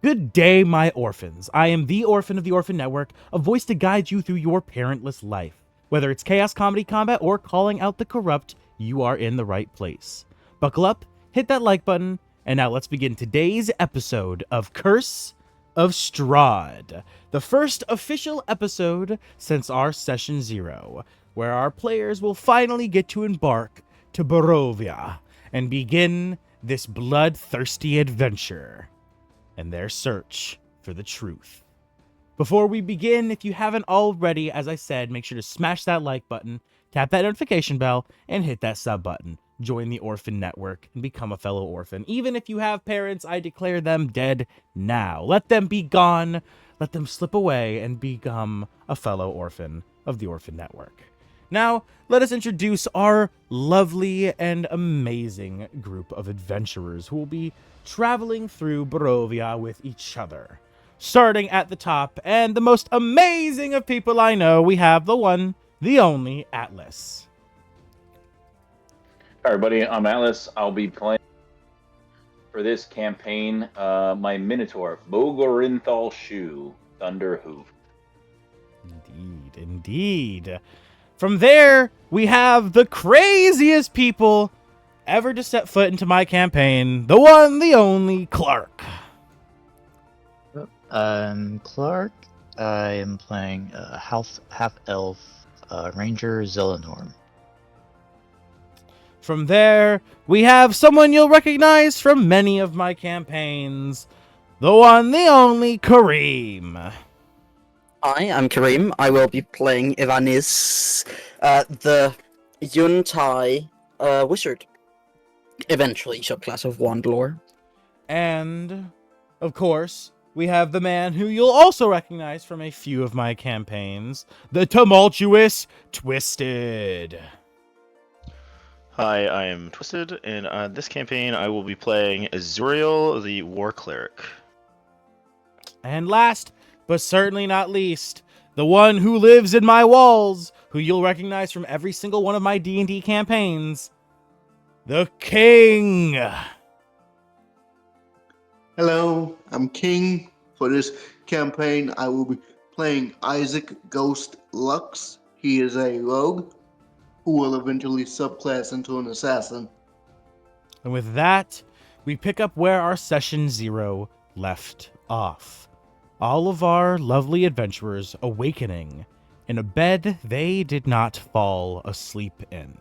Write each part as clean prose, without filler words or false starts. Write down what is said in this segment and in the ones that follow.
Good day, my orphans. I am the Orphan of the Orphan Network, a voice to guide you through your parentless life. Whether it's chaos, comedy, combat, or calling out the corrupt, you are in the right place. Buckle up, hit that like button, and now let's begin today's episode of Curse of Strahd, the first official episode since our Session 0, where our players will finally get to embark to Barovia and begin this bloodthirsty adventure and their search for the truth. Before we begin, if you haven't already, as I said, make sure to smash that like button, tap that notification bell, and hit that sub button. Join the Orphan Network and become a fellow orphan. Even if you have parents, I declare them dead now. Let them be gone. Let them slip away and become a fellow orphan of the Orphan Network. Now, let us introduce our lovely and amazing group of adventurers who will be traveling through Barovia with each other. Starting at the top, and the most amazing of people I know, we have the one, the only Atlas. Hi everybody, I'm Atlas. I'll be playing for this campaign my Minotaur, Bogorinthal Shoe, Thunderhoof. Indeed. From there, we have the craziest people ever to set foot into my campaign, the one, the only Clark. I'm Clark. I am playing half-elf Ranger Zelenorm. From there, we have someone you'll recognize from many of my campaigns, the one, the only Kareem. Hi, I'm Kareem. I will be playing Ivanis, the Yuntai wizard. Eventually subclass of Wandlore. And, of course, we have the man who you'll also recognize from a few of my campaigns, the tumultuous Twisted. Hi, I am Twisted, and on this campaign I will be playing Azuriel, the War Cleric. And last, but certainly not least, the one who lives in my walls, who you'll recognize from every single one of my D&D campaigns, the King. Hello, I'm King. For this campaign, I will be playing Isaac Ghost Lux. He is a rogue who will eventually subclass into an assassin. And with that, we pick up where our Session 0 left off. All of our lovely adventurers awakening in a bed they did not fall asleep in.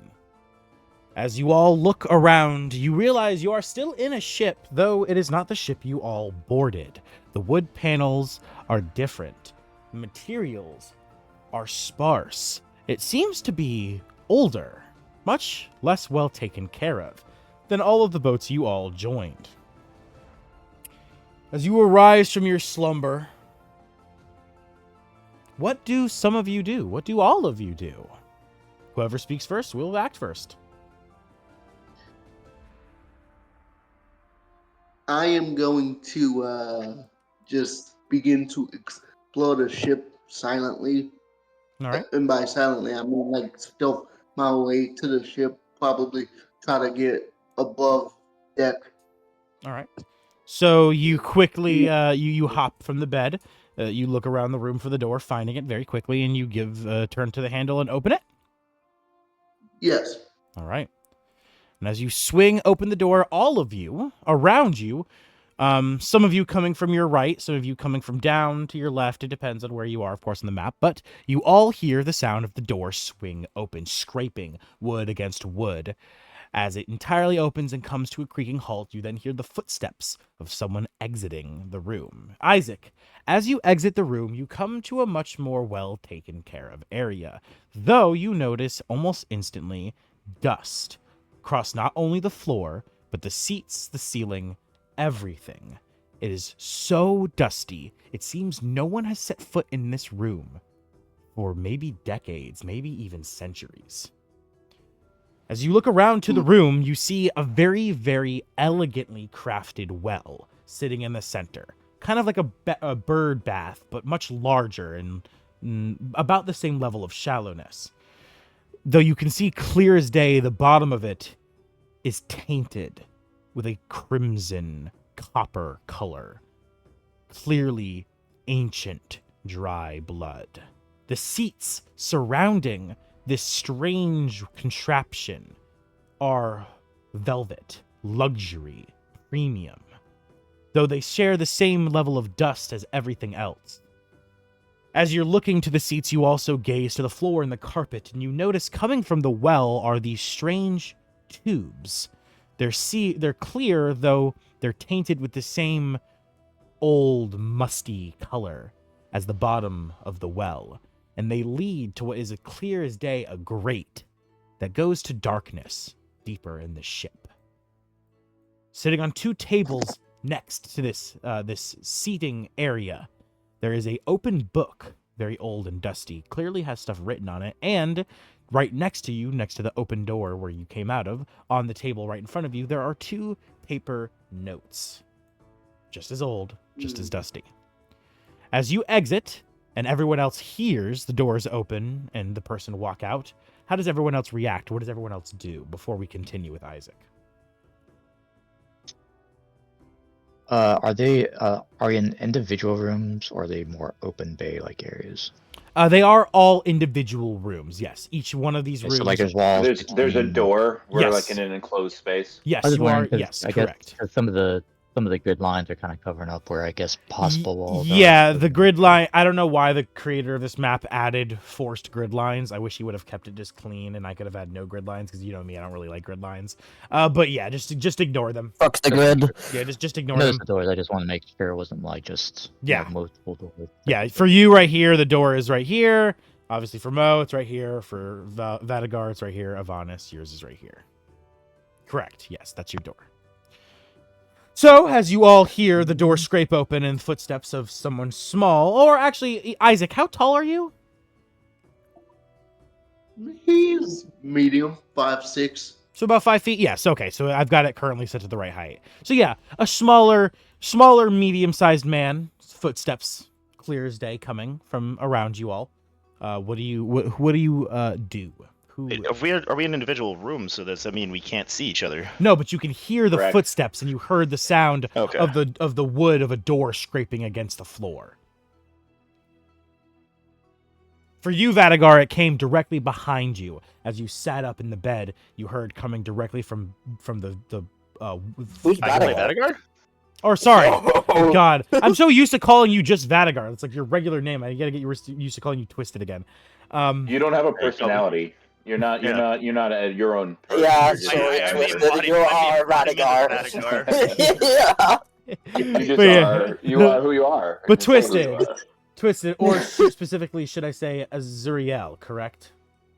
As you all look around, you realize you are still in a ship, though it is not the ship you all boarded. The wood panels are different. The materials are sparse. It seems to be older, much less well taken care of than all of the boats you all joined. As you arise from your slumber, what do some of you do? What do all of you do? Whoever speaks first will act first. I am going to just begin to explore the ship silently. All right. And by silently, I mean like stealth my way to the ship, probably try to get above deck. All right. So you quickly you hop from the bed. You look around the room for the door, finding it very quickly, and you give turn to the handle and open it. Yes. All right. And as you swing open the door, all of you around you, some of you coming from your right, some of you coming from down to your left. It depends on where you are, of course, on the map. But you all hear the sound of the door swing open, scraping wood against wood. As it entirely opens and comes to a creaking halt, you then hear the footsteps of someone exiting the room. Isaac, as you exit the room, you come to a much more well taken care of area, though you notice almost instantly dust across not only the floor, but the seats, the ceiling, everything. It is so dusty, it seems no one has set foot in this room for maybe decades, maybe even centuries. As you look around to the room, you see a very, very elegantly crafted well sitting in the center. Kind of like a bird bath, but much larger and about the same level of shallowness. Though you can see clear as day, the bottom of it is tainted with a crimson copper color. clearly ancient dry blood. The seats surrounding this strange contraption are velvet, luxury, premium, though they share the same level of dust as everything else. As you're looking to the seats, you also gaze to the floor and the carpet, and you notice coming from the well are these strange tubes. They're clear, though they're tainted with the same old, musty color as the bottom of the well, and they lead to what is as clear as day a grate that goes to darkness deeper in the ship. Sitting on two tables next to this seating area, there is a open book, very old and dusty, clearly has stuff written on it, and right next to you, next to the open door where you came out of, on the table right in front of you, there are two paper notes. Just as old, just as dusty. As you exit, and everyone else hears the doors open and the person walk out, how does everyone else react? What does everyone else do before we continue with Isaac? Are they in individual rooms, or are they more open bay-like areas? They are all individual rooms, yes. Each one of these rooms... So, like, there's walls There's a between- door. We're Yes. like in an enclosed space. Yes, I was you are. wondering 'cause Yes, I guess correct. 'cause some of the grid lines are kind of covering up where I guess possible walls. Yeah, the grid line. I don't know why the creator of this map added forced grid lines. I wish he would have kept it just clean, and I could have had no grid lines, because you know me, I don't really like grid lines. But yeah, just ignore them. Fuck the grid. Yeah, just ignore Notice them. the doors. I just want to make sure it wasn't like just Yeah. multiple doors. Yeah, for you right here, the door is right here. Obviously for Mo, it's right here. For Vadagar, it's right here. Avanis, yours is right here. Correct. Yes, that's your door. So, as you all hear the door scrape open and footsteps of someone small, or actually, Isaac, how tall are you? He's medium, 5'6". So about 5 feet? Yes, okay, so I've got it currently set to the right height. So yeah, a smaller, medium-sized man, footsteps clear as day coming from around you all. What do you do? Who... Are we in individual rooms? So does that mean we can't see each other? No, but you can hear the Correct. footsteps, and you heard the sound Okay. of the wood of a door scraping against the floor. For you, Vadagar, it came directly behind you as you sat up in the bed. You heard coming directly from the Who's I can play Vadagar? Vadagar? Or sorry, Oh. God, I'm so used to calling you just Vadagar. It's like your regular name. I gotta get used to calling you Twisted again. You don't have a personality. You're not your own person. Yeah, You're just sorry, a Twisted. character. You are Vadagar. Yeah. You just But yeah. are. You are who you are. But Just say who you Twisted. are. Twisted, or specifically, should I say Azuriel, correct?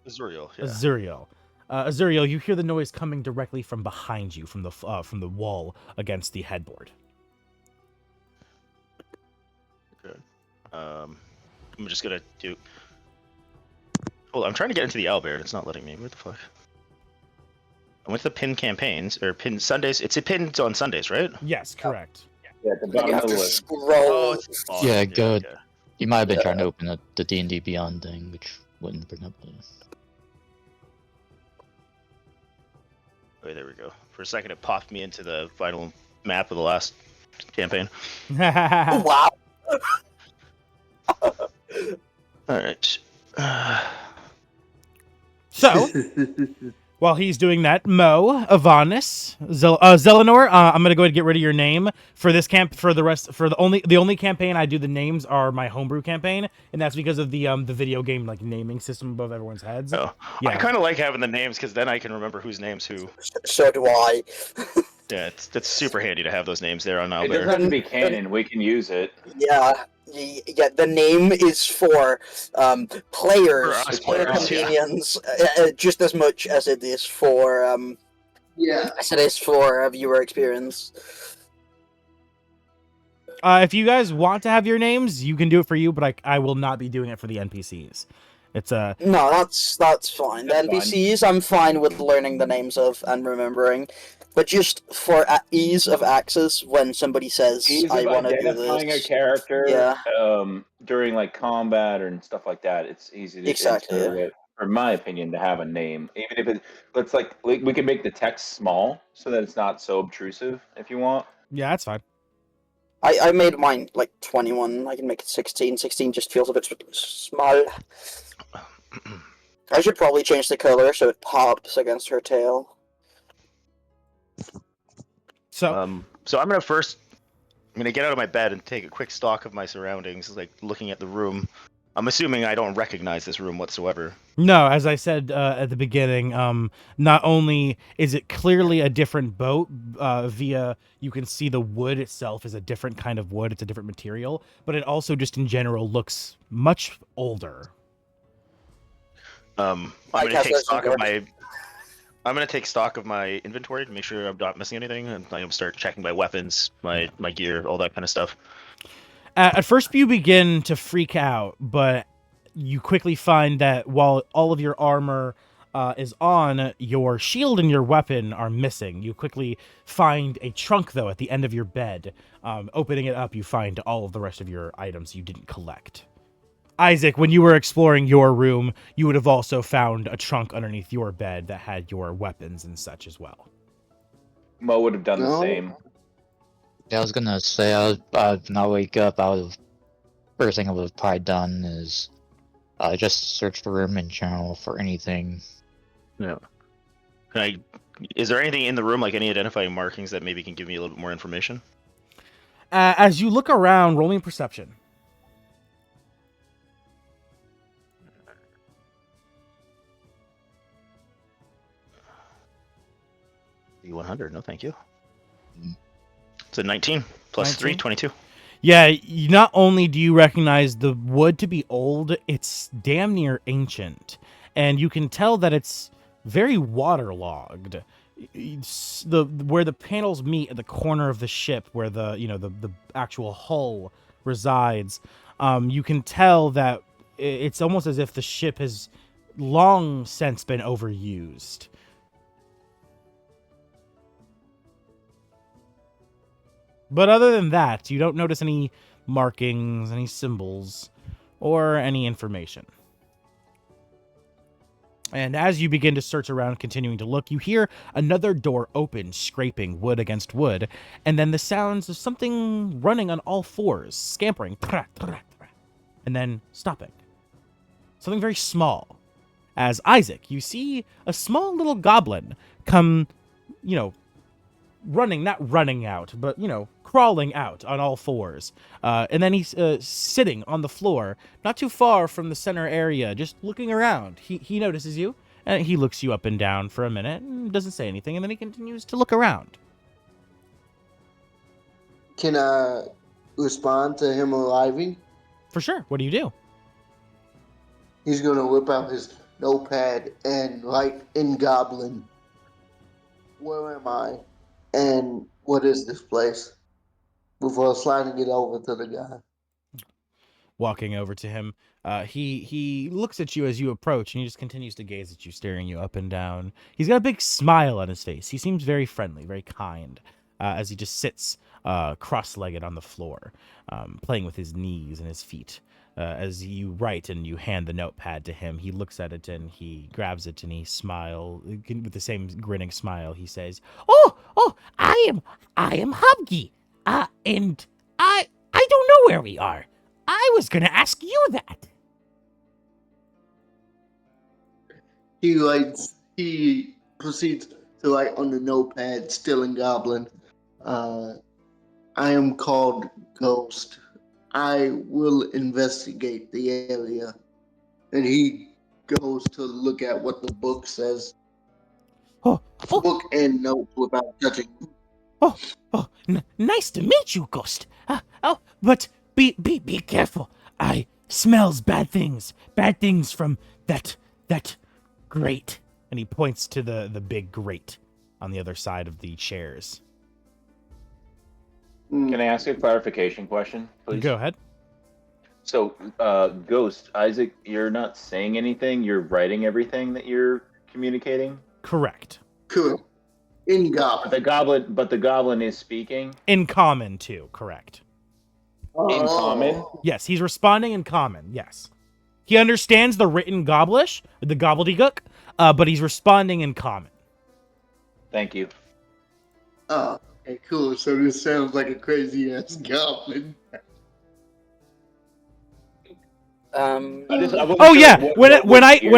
Azuriel. Yeah. Azuriel. Azuriel, you hear the noise coming directly from behind you, from the wall against the headboard. Good. I'm just gonna do. Hold on, I'm trying to get into the owlbear and it's not letting me. What the fuck? I went to the pin campaigns or pin Sundays. It's a pin on Sundays, right? Yes, correct. Yeah, at the You bottom have of the to list. scroll. it's awesome. Yeah, good. okay. You might have been trying to open up the D&D Beyond thing, which wouldn't bring up the... Oh, there we go. For a second, it popped me into the final map of the last campaign. Wow. All right. So, while he's doing that, Mo, Avanis, Zelenor, I'm gonna go ahead and get rid of your name for this camp. For the rest, for the only campaign I do the names are my homebrew campaign, and that's because of the video game like naming system above everyone's heads. Oh, Yeah. I kind of like having the names because then I can remember whose name's who. So do I. Yeah, that's super handy to have those names there on It doesn't owlbear. have to be canon. We can use it. Yeah. Yeah, the name is for players, For us player players, yeah. companions, just as much as it is for Yeah. viewer experience. If you guys want to have your names, you can do it for you, but I will not be doing it for the NPCs. It's No, that's fine. The That's fine. NPCs, I'm fine with learning the names of and remembering, but just for ease of access, when somebody says, Ease "I of want to do identifying this," a character Yeah. During like combat and stuff like that, it's easy to Exactly, insert it, in my opinion, to have a name. Even if let's like we can make the text small so that it's not so obtrusive if you want. yeah, that's fine. I made mine like 21. I can make it 16. 16 just feels a bit small. I should probably change the color so it pops against her tail. So, So I'm gonna get out of my bed and take a quick stock of my surroundings, like looking at the room. I'm assuming I don't recognize this room whatsoever. no, as I said at the beginning, not only is it clearly a different boat, via you can see the wood itself is a different kind of wood, it's a different material, but it also just in general looks much older. I'm I gonna cast take Legend stock Lore. of my. I'm gonna take stock of my inventory to make sure I'm not missing anything, and I'm gonna start checking my weapons, my gear, all that kind of stuff. At first, you begin to freak out, but you quickly find that while all of your armor is on, your shield and your weapon are missing. You quickly find a trunk, though, at the end of your bed. Opening it up, you find all of the rest of your items you didn't collect. Isaac, when you were exploring your room, you would have also found a trunk underneath your bed that had your weapons and such as well. Mo would have done the No. same. Yeah, I was gonna say, when I wake up, first thing I would have probably done is just search the room in general for anything. Yeah. Is there anything in the room, like any identifying markings that maybe can give me a little bit more information? As you look around, roll me perception. 100, no thank you. It's a 19 plus 3, 22. Yeah, not only do you recognize the wood to be old, it's damn near ancient. And you can tell that it's very waterlogged. Where the panels meet at the corner of the ship, where the actual hull resides, you can tell that it's almost as if the ship has long since been overused. But other than that, you don't notice any markings, any symbols, or any information. And as you begin to search around, continuing to look, you hear another door open, scraping wood against wood, and then the sounds of something running on all fours, scampering, and then stopping. Something very small. As Isaac, you see a small little goblin come, not running out, but, crawling out on all fours. And then he's sitting on the floor, not too far from the center area, just looking around. He notices you, and he looks you up and down for a minute, and doesn't say anything, and then he continues to look around. Can I respond to him arriving? For sure. What do you do? He's gonna whip out his notepad and write in Goblin, "Where am I? And what is this place?" Before sliding it over to the guy. Walking over to him, he looks at you as you approach, and he just continues to gaze at you, staring you up and down. He's got a big smile on his face. He seems very friendly, very kind, as he just sits cross-legged on the floor, playing with his knees and his feet. As you write and you hand the notepad to him, he looks at it and he grabs it and he smiles with the same grinning smile. He says, "Oh, I am Hubgy. And I don't know where we are. I was gonna ask you that." He proceeds to write on the notepad, still in Goblin. "I am called Ghost. I will investigate the area." And he goes to look at what the book says. Oh, Book and notes without touching. Nice to meet you, Ghost. But be careful. I smells bad things from that grate. And he points to the big grate on the other side of the chairs. Can I ask a clarification question, please? Go ahead. So, Ghost, Isaac, you're not saying anything. You're writing everything that you're communicating. Correct. Cool. In Goblin. But the goblin is speaking In common, too. Correct. in common. Yes, he's responding in common. Yes. He understands the written goblish, the gobbledygook, but he's responding in common. Thank you. Okay. Okay, cool. So this sounds like a crazy ass goblin. I wasn't Oh sure yeah, what when was I here,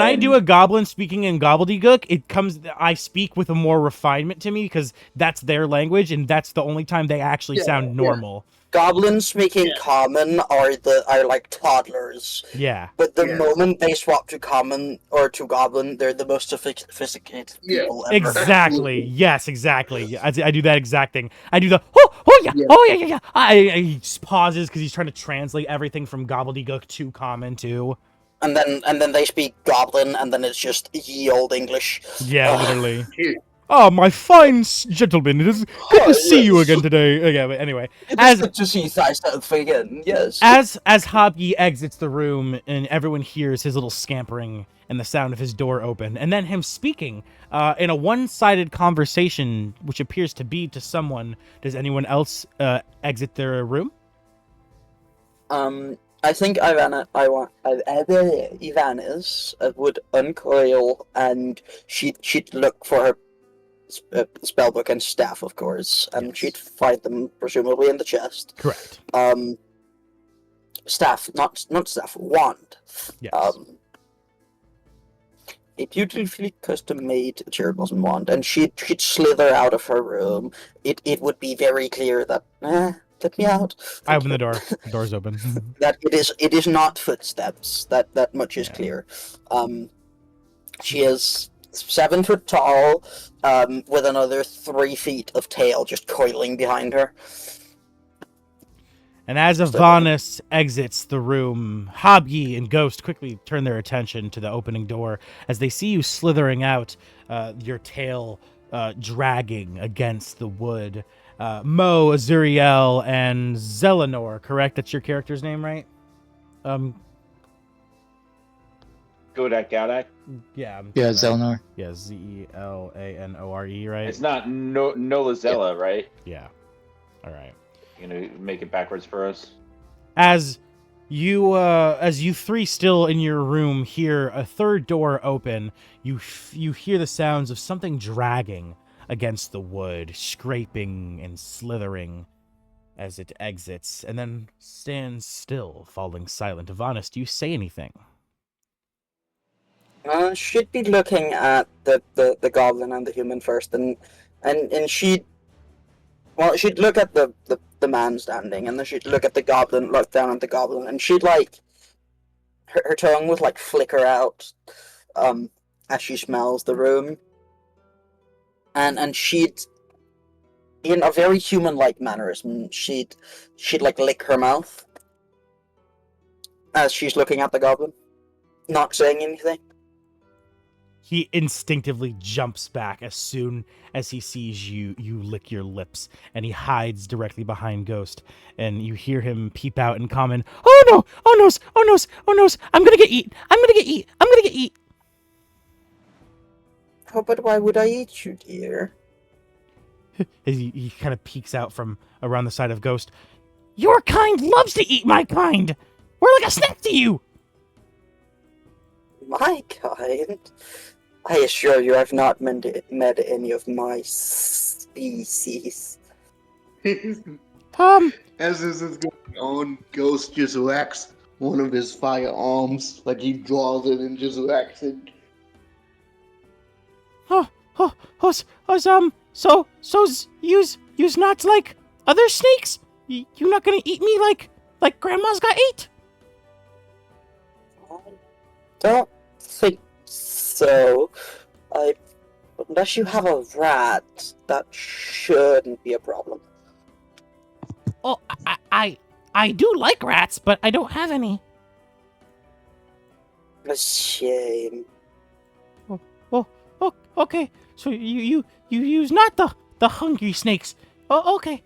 I do and a goblin speaking in gobbledygook, I speak with a more refinement to me because that's their language and that's the only time they actually sound normal. Goblins speaking common are like toddlers. Yeah. But the Yeah. moment they swap to common or to goblin, they're the most sophisticated Yeah. people ever. Exactly. Yes, exactly. I do that exact thing. I do the oh yeah, Yeah. oh yeah. He just pauses because he's trying to translate everything from gobbledygook to common too. And then they speak goblin, and then it's just ye old English. Yeah, Ugh. literally. Yeah. Oh, my fine gentlemen, it is good to see you yes. again today. Okay, but anyway, It is as good to see thyself again. Yes. as Hobby exits the room and everyone hears his little scampering and the sound of his door open, and then him speaking in a one-sided conversation, which appears to be to someone. Does anyone else exit their room? I think Ivanis would uncoil, and she'd look for her spellbook and staff, of course, and Yes. she'd find them presumably in the chest. Correct. Staff, not staff, wand. Yes. A beautifully custom-made cherry blossom wand, and she'd slither out of her room. It would be very clear that let me out. I open the door. The door's open. That it is not footsteps. That much is clear. She is 7 foot tall, with another 3 feet of tail just coiling behind her. And as Ivanis exits the room, Hobyi and Ghost quickly turn their attention to the opening door as they see you slithering out, your tail dragging against the wood. Mo, Azuriel, and Zelenor, correct? That's your character's name, right? Godak Gaudak. Yeah. Yeah, Zelnor. Yeah, Zelanore, right? It's not Nolazella, right? Yeah. All right. You know, make it backwards for us. As you three still in your room hear a third door open, you hear the sounds of something dragging against the wood, scraping and slithering as it exits, and then stands still, falling silent. Ivanis, do you say anything? She'd be looking at the goblin and the human first, and she'd look at the man standing, and then she'd look at the goblin, look down at the goblin, and she'd like her tongue would like flicker out as she smells the room, and she'd, in a very human-like mannerism, she'd like lick her mouth as she's looking at the goblin, not saying anything. He instinctively jumps back as soon as he sees you lick your lips, and he hides directly behind Ghost, and you hear him peep out and comment, "Oh no! Oh no! Oh no! Oh no! I'm gonna get eat! I'm gonna get eat! I'm gonna get eat!" Oh, but why would I eat you, dear? As he kind of peeks out from around the side of Ghost. "Your kind loves to eat my kind! We're like a snack to you!" My kind? I assure you I've not met any of my species. As this is going on, Ghost just whacks one of his firearms, like he draws it and just whacks it. So you's not like other snakes? You not gonna eat me like grandma's got ate? I don't think so. Unless you have a rat, that shouldn't be a problem. Oh, I do like rats, but I don't have any. A shame. Oh, okay. So you use not the hungry snakes. Oh, okay.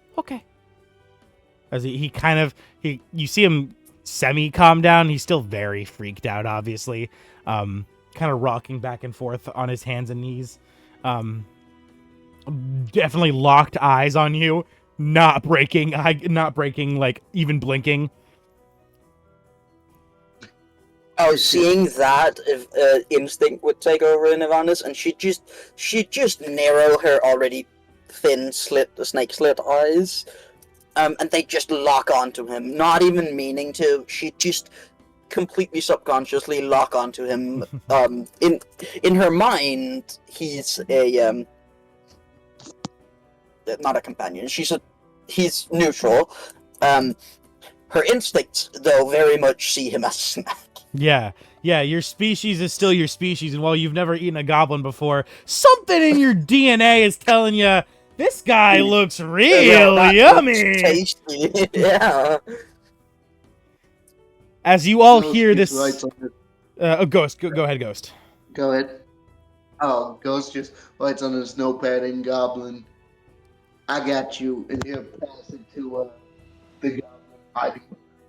As he kind of you see him semi calm down. He's still very freaked out, obviously. Kind of rocking back and forth on his hands and knees. Definitely locked eyes on you. Not breaking, like even blinking. Oh, seeing that, if instinct would take over in Ivanis, and she'd just narrow her already thin snake slit eyes. And they just lock onto him, not even meaning to. She just completely subconsciously lock onto him. In her mind, he's a not a companion. He's neutral. Her instincts, though, very much see him as a snack. Yeah, your species is still your species, and while you've never eaten a goblin before, something in your DNA is telling you this guy looks real That yummy. looks tasty. Yeah. As you all Ghost hear just this, writes on his- Ghost, go ahead, Ghost. Go ahead. Oh, Ghost just writes on his notepad in Goblin. I got you, and he'll pass it to the Goblin hiding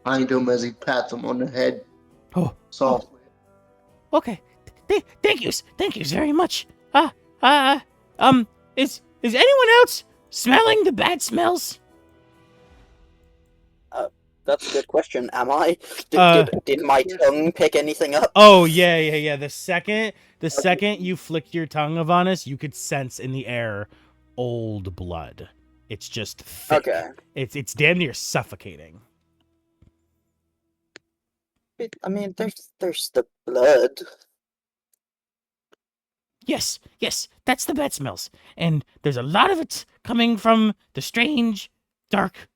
behind him as he pats him on the head Oh, softly. okay. Thank you very much. Is anyone else smelling the bad smells? That's a good question. Am I? Uh, Did my tongue pick anything up? Oh yeah. The second you flicked your tongue, Avanis, you could sense in the air old blood. It's just thick. Okay. It's damn near suffocating. I mean, there's the blood. Yes, that's the bad smells. And there's a lot of it coming from the strange, dark,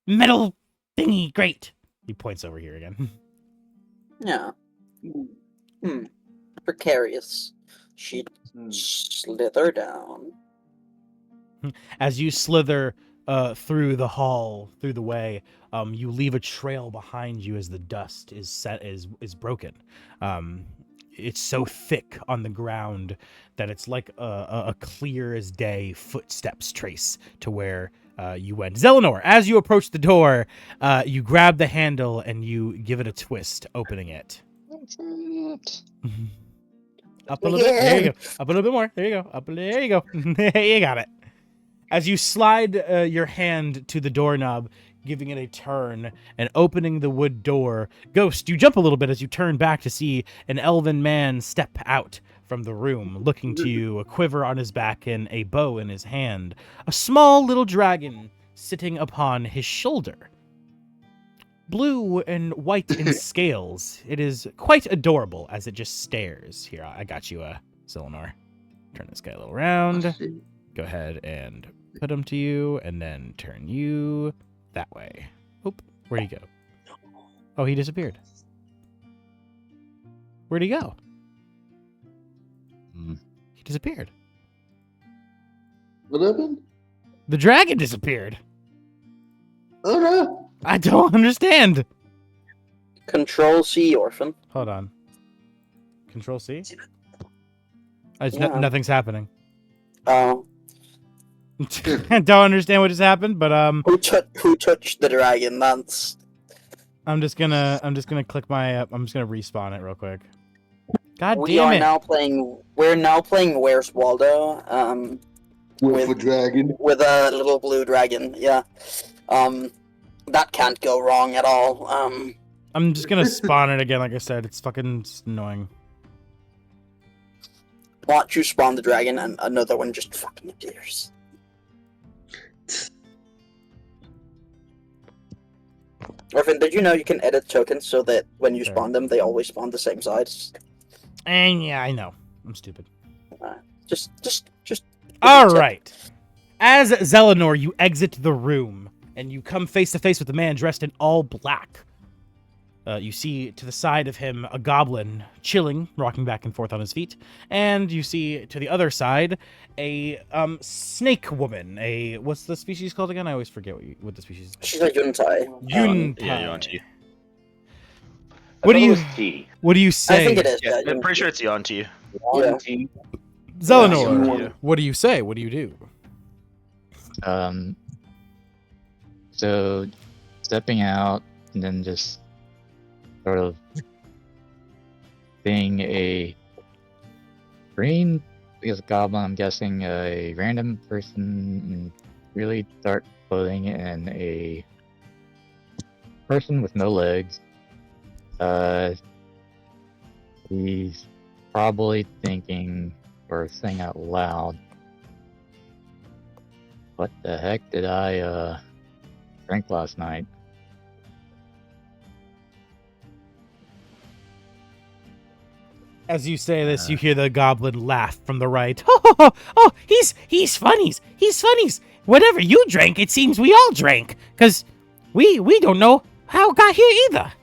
metal thingy grate. He points over here again. Yeah. Precarious. She'd Hmm. slither down. As you slither through the hall, through the way, you leave a trail behind you as the dust is broken. It's so thick on the ground that it's like a clear as day footsteps trace to where you went. Zelenor, as you approach the door, you grab the handle and you give it a twist, opening it. Up a little bit. There you go. Up a little bit more. There you go. There you go. You got it. As you slide your hand to the doorknob, giving it a turn and opening the wood door, Ghost, you jump a little bit as you turn back to see an elven man step out from the room, looking to you, a quiver on his back and a bow in his hand, a small little dragon sitting upon his shoulder. Blue and white in scales. It is quite adorable as it just stares. Here, I got you, Zelenor. Turn this guy a little round. Go ahead and put him to you, and then turn you that way. Oop, where'd he go? Oh, he disappeared. Where'd he go? He disappeared. What happened? The dragon disappeared. Oh no! I don't understand. Control C, Orphan. Hold on. Control C? Yeah. Nothing's happening. Oh. I don't understand what just happened, but Who touched the dragon? That's I'm just gonna click my I'm just gonna respawn it real quick. God we damn are it. now playing. We're now playing Where's Waldo? With a dragon. With a little blue dragon. Yeah. That can't go wrong at all. I'm just gonna spawn it again, like I said. It's fucking annoying. Watch you spawn the dragon and another one just fucking appears. Orphan, did you know you can edit tokens so that when you Sure. spawn them, they always spawn the same size? And yeah, I know. I'm stupid. Just. All right. As Zelenor, you exit the room and you come face to face with a man dressed in all black. You see to the side of him a goblin chilling, rocking back and forth on his feet, and you see to the other side a snake woman. What's the species called again? I always forget what the species is. She's a Yuntai. Yuntai. Yeah, Yonti. What do you T? What do you say? I think it is. Yeah, Yeah, I'm pretty sure it's Yonti. Yeah. T. Zelenor, Yeah. what do you say? What do you do? So stepping out and then just sort of being a green, because goblin, I'm guessing a random person in really dark clothing and a person with no legs. He's probably thinking or saying out loud, What the heck did I drink last night? As you say this, you hear the goblin laugh from the right. Oh, he's funnies. He's funnies. Whatever you drank, it seems we all drank. Because we don't know how it got here either.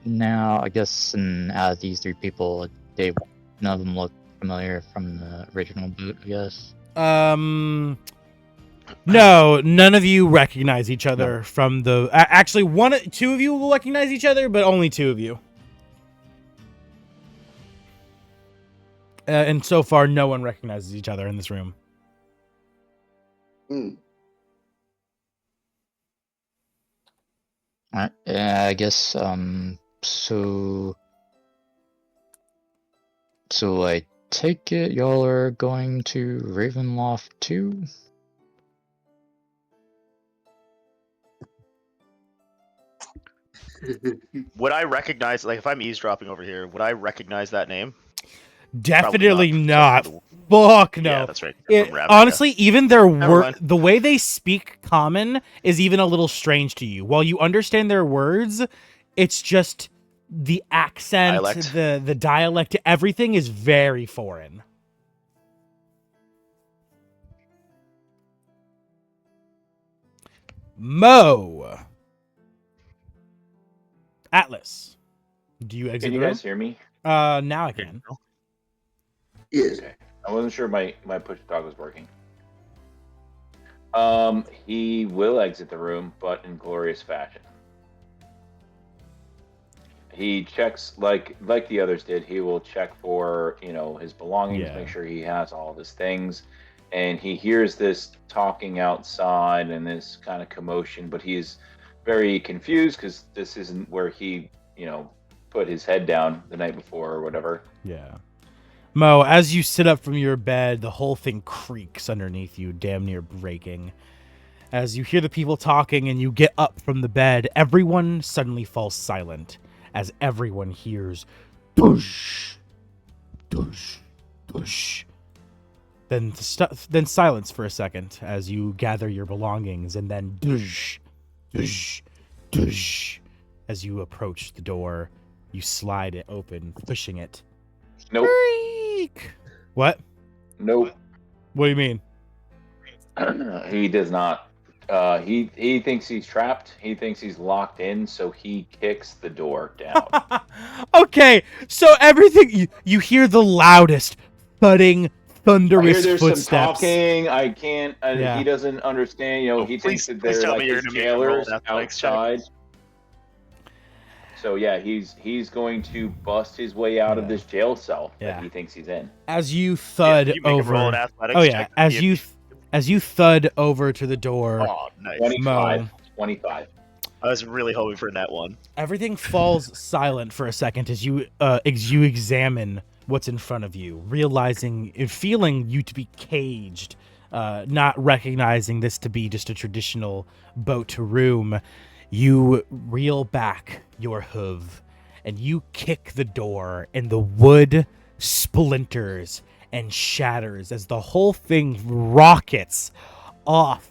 Now, I guess out of these three people, none of them look familiar from the original boot, I guess. No, none of you recognize each other from the... Actually, two of you will recognize each other, but only two of you. And so far, no one recognizes each other in this room. Alright, I guess, so I take it y'all are going to Ravenloft too? Would I recognize, like, if I'm eavesdropping over here, would I recognize that name? Definitely not. Fuck no. Yeah, that's right. Honestly, even their mind. the way they speak common is even a little strange to you. While you understand their words, it's just the accent, the dialect, everything is very foreign. Mo. Atlas. Do you exit Can you the room? guys hear me? Now I can. Yes. Okay. I wasn't sure my push to talk was working. He will exit the room, but in glorious fashion. He checks like the others did. He will check for his belongings, make sure he has all of his things, and he hears this talking outside and this kind of commotion. But he's very confused because this isn't where he put his head down the night before or whatever. Yeah. Mo, as you sit up from your bed, the whole thing creaks underneath you, damn near breaking. As you hear the people talking and you get up from the bed, everyone suddenly falls silent as everyone hears doosh, doosh, doosh. Then silence for a second as you gather your belongings, and then doosh, doosh, doosh. As you approach the door, you slide it open, pushing it. Nope. Freak! What? Nope. What do you mean? He does not. He thinks he's trapped. He thinks he's locked in, so he kicks the door down. Okay, so everything you hear the loudest thudding, thunderous there's footsteps. some talking. I can't. Yeah. He doesn't understand. He thinks that they're like his jailers outside. So yeah, he's going to bust his way out of this jail cell that he thinks he's in. As you thud over. As you thud over to the door. Oh, nice. 25. I was really hoping for net one. Everything falls silent for a second as you examine what's in front of you, realizing and feeling you to be caged, not recognizing this to be just a traditional boat room. You reel back your hoof and you kick the door, and the wood splinters and shatters as the whole thing rockets off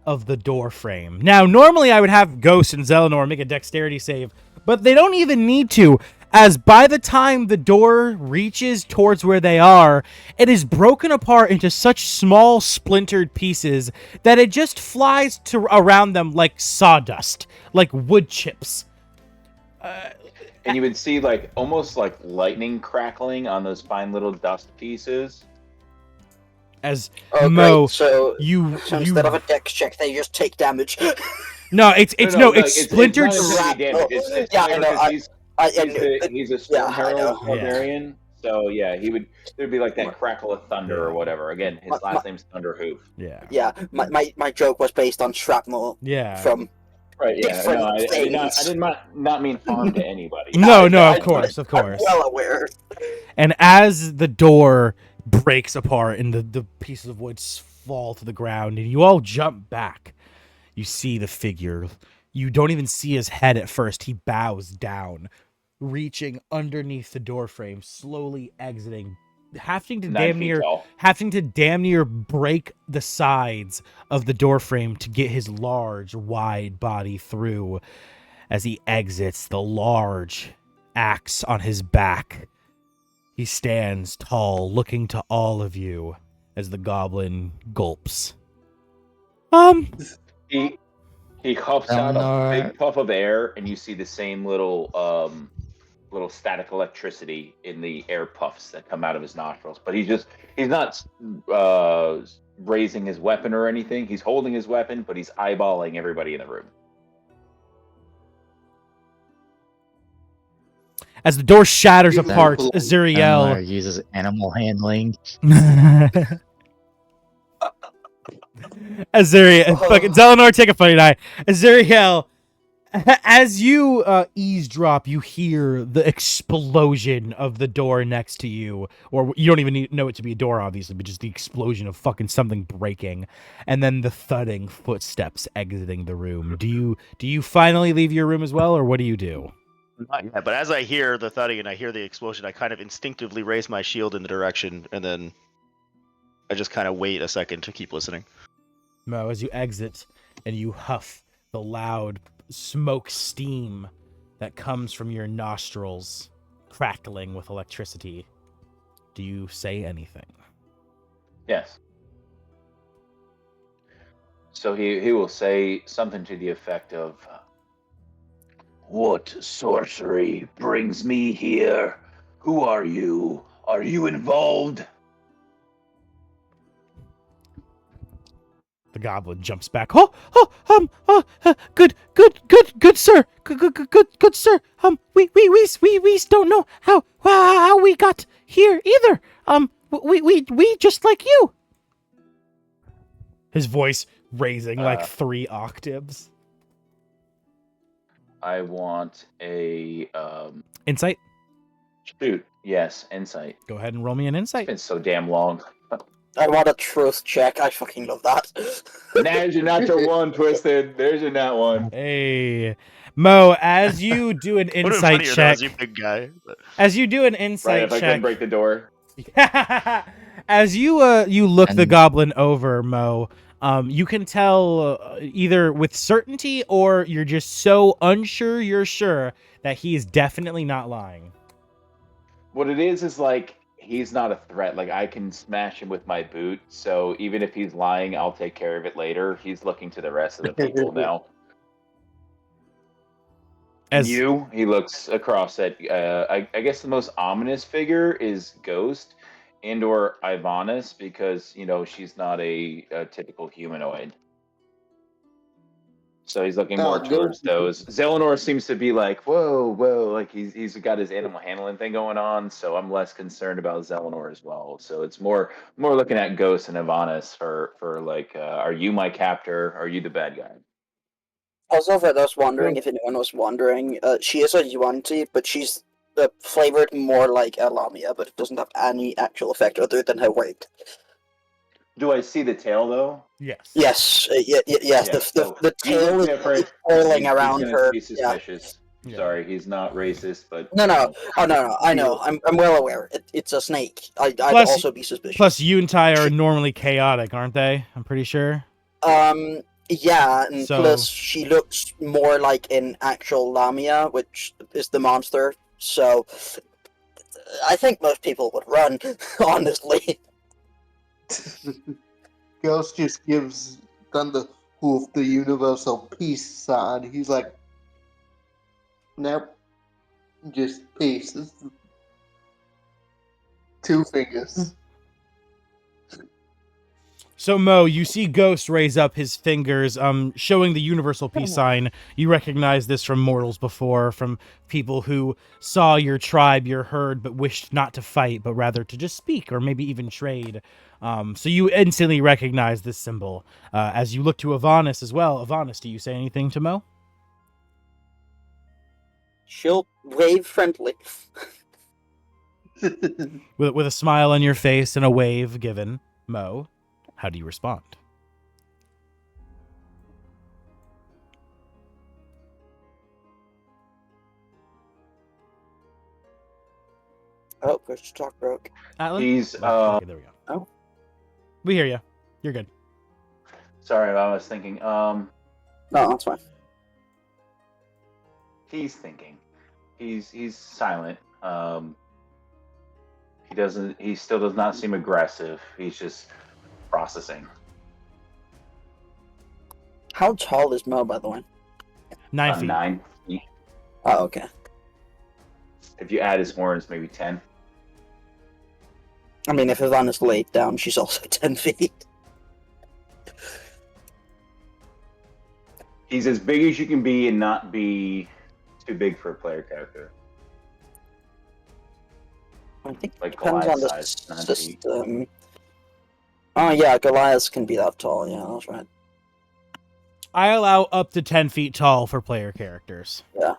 of the door frame. Now, normally I would have Ghost and Zelenor make a dexterity save, but they don't even need to, as by the time the door reaches towards where they are, it is broken apart into such small splintered pieces that it just flies around them like sawdust, like wood chips. And you would see almost like lightning crackling on those fine little dust pieces. As Mo, great. So you instead of a dex check, they just take damage. No, it's splintered. He's a Storm Herald barbarian, so yeah, there'd be like that crackle of thunder or whatever. Again, his last name's Thunderhoof. Yeah. Yeah, my joke was based on shrapnel. Yeah. From right. Yeah. No, I did not mean harm to anybody. No, of course. I'm well aware. And as the door breaks apart and the pieces of wood fall to the ground, and you all jump back, you see the figure. You don't even see his head at first. He bows down, reaching underneath the doorframe, slowly exiting, having to 9 feet tall. damn near break the sides of the doorframe to get his large, wide body through. As he exits, the large axe on his back, he stands tall, looking to all of you as the goblin gulps. He huffs out a Eleanor. big puff of air, and you see the same little static electricity in the air puffs that come out of his nostrils. But he's not raising his weapon or anything. He's holding his weapon, but he's eyeballing everybody in the room. As the door shatters That apart, belongs- Eleanor Azuriel. uses animal handling. Azuriel, fucking Zelenor, take a funny die. Azuriel, as you eavesdrop, you hear the explosion of the door next to you, or you don't even know it to be a door, obviously, but just the explosion of fucking something breaking, and then the thudding footsteps exiting the room. Do you finally leave your room as well, or what do you do? Not yet, but as I hear the thudding and I hear the explosion, I kind of instinctively raise my shield in the direction, and then I just kind of wait a second to keep listening. Mo, as you exit and you huff the loud smoke steam that comes from your nostrils, crackling with electricity, do you say anything? Yes. So he will say something to the effect of, "What sorcery brings me here? Who are you? Are you involved?" The goblin jumps back. Good, sir. Good, sir. We don't know how we got here either. We just like you. His voice raising like 3 octaves. I want a Insight. shoot. Yes, insight. Go ahead and roll me an It's insight. been so damn long. I want a truth check. I fucking love that. There's your natural one, Twisted. There's your nat one. Hey, Mo, as you do an Would have been insight funnier though, check, as you big guy. But... as you do an Right, insight if I couldn't check, break the door. as you look the And- goblin over, Mo, you can tell either with certainty or you're just so unsure you're sure that he is definitely not lying. What it is like he's not a threat. Like I can smash him with my boot. So even if he's lying, I'll take care of it later. He's looking to the rest of the people now. As He looks across at. I guess the most ominous figure is Ghost, and/or Ivanis, because she's not a typical humanoid. So he's looking more towards those. Zelenor seems to be like, whoa, like he's got his animal handling thing going on. So I'm less concerned about Zelenor as well. So it's more looking at Ghost and Ivanis for like, are you my captor? Are you the bad guy? Also, for those wondering, if anyone was wondering, she is a Yuan-Ti, but she's flavored more like a Lamia, but it doesn't have any actual effect other than her weight. Do I see the tail though? Yes, Yes, the tail is curling around her. Be suspicious. Yeah. Sorry, he's not racist, but No. Oh no. I know. I'm well aware. It's a snake. I'd Plus- also be suspicious. plus you and Ty are normally chaotic, aren't they? I'm pretty sure. Yeah, and So- plus she looks more like an actual Lamia, which is the monster. So I think most people would run, honestly. Ghost just gives Thunderhoof the universal peace sign. He's like, nope, just peace. 2 fingers. So Mo, you see Ghost raise up his fingers, showing the universal peace sign. You recognize this from mortals before, from people who saw your tribe, your herd, but wished not to fight, but rather to just speak or maybe even trade. So you instantly recognize this symbol. As you look to Ivanis as well. Ivanis, do you say anything to Mo? She'll wave friendly. With a smile on your face and a wave given, Mo, how do you respond? Oh, push talk broke. Atlan? He's Okay, there we go. Oh. We hear you. You're good. sorry, I was thinking. No, that's fine. He's thinking. He's silent. He doesn't. He still does not seem aggressive. He's just processing. How tall is Mo, by the way? 9 feet. 9 feet. Oh, okay. If you add his horns, maybe 10. I mean, if Ivana's laid down, she's also 10 feet. He's as big as you can be and not be too big for a player character. I think Like it depends on the Goliath size, 9 feet. system. Oh, yeah, Goliaths can be that tall. Yeah, that's right. I allow up to 10 feet tall for player characters. Yeah,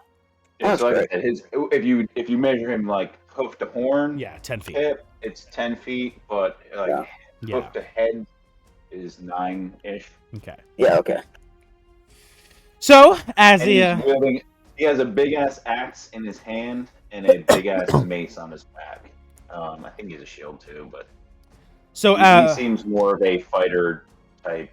That's so like great. I said, if you measure him like hoof to horn, Yeah, 10 feet. hip, it's 10 feet, but like Yeah. Yeah. hoof to head is 9-ish. Okay. Yeah, okay. So, as And the he has a big ass axe in his hand and a big ass mace on his back. I think he's a shield too, but so he seems more of a fighter type.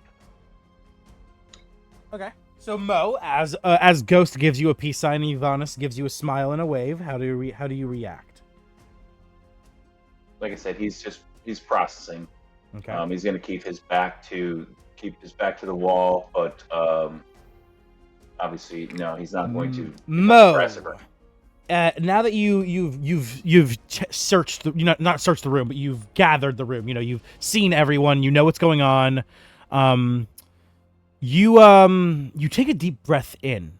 okay. So Mo, as Ghost gives you a peace sign, Ivanis gives you a smile and a wave. How do you react? Like I said, he's processing. Okay. He's gonna keep his back to the wall, but obviously, no, he's not going to. Mo. Aggressive. Now that you've searched the, not searched the room, but you've gathered the room. You've seen everyone. You know what's going on. You take a deep breath in,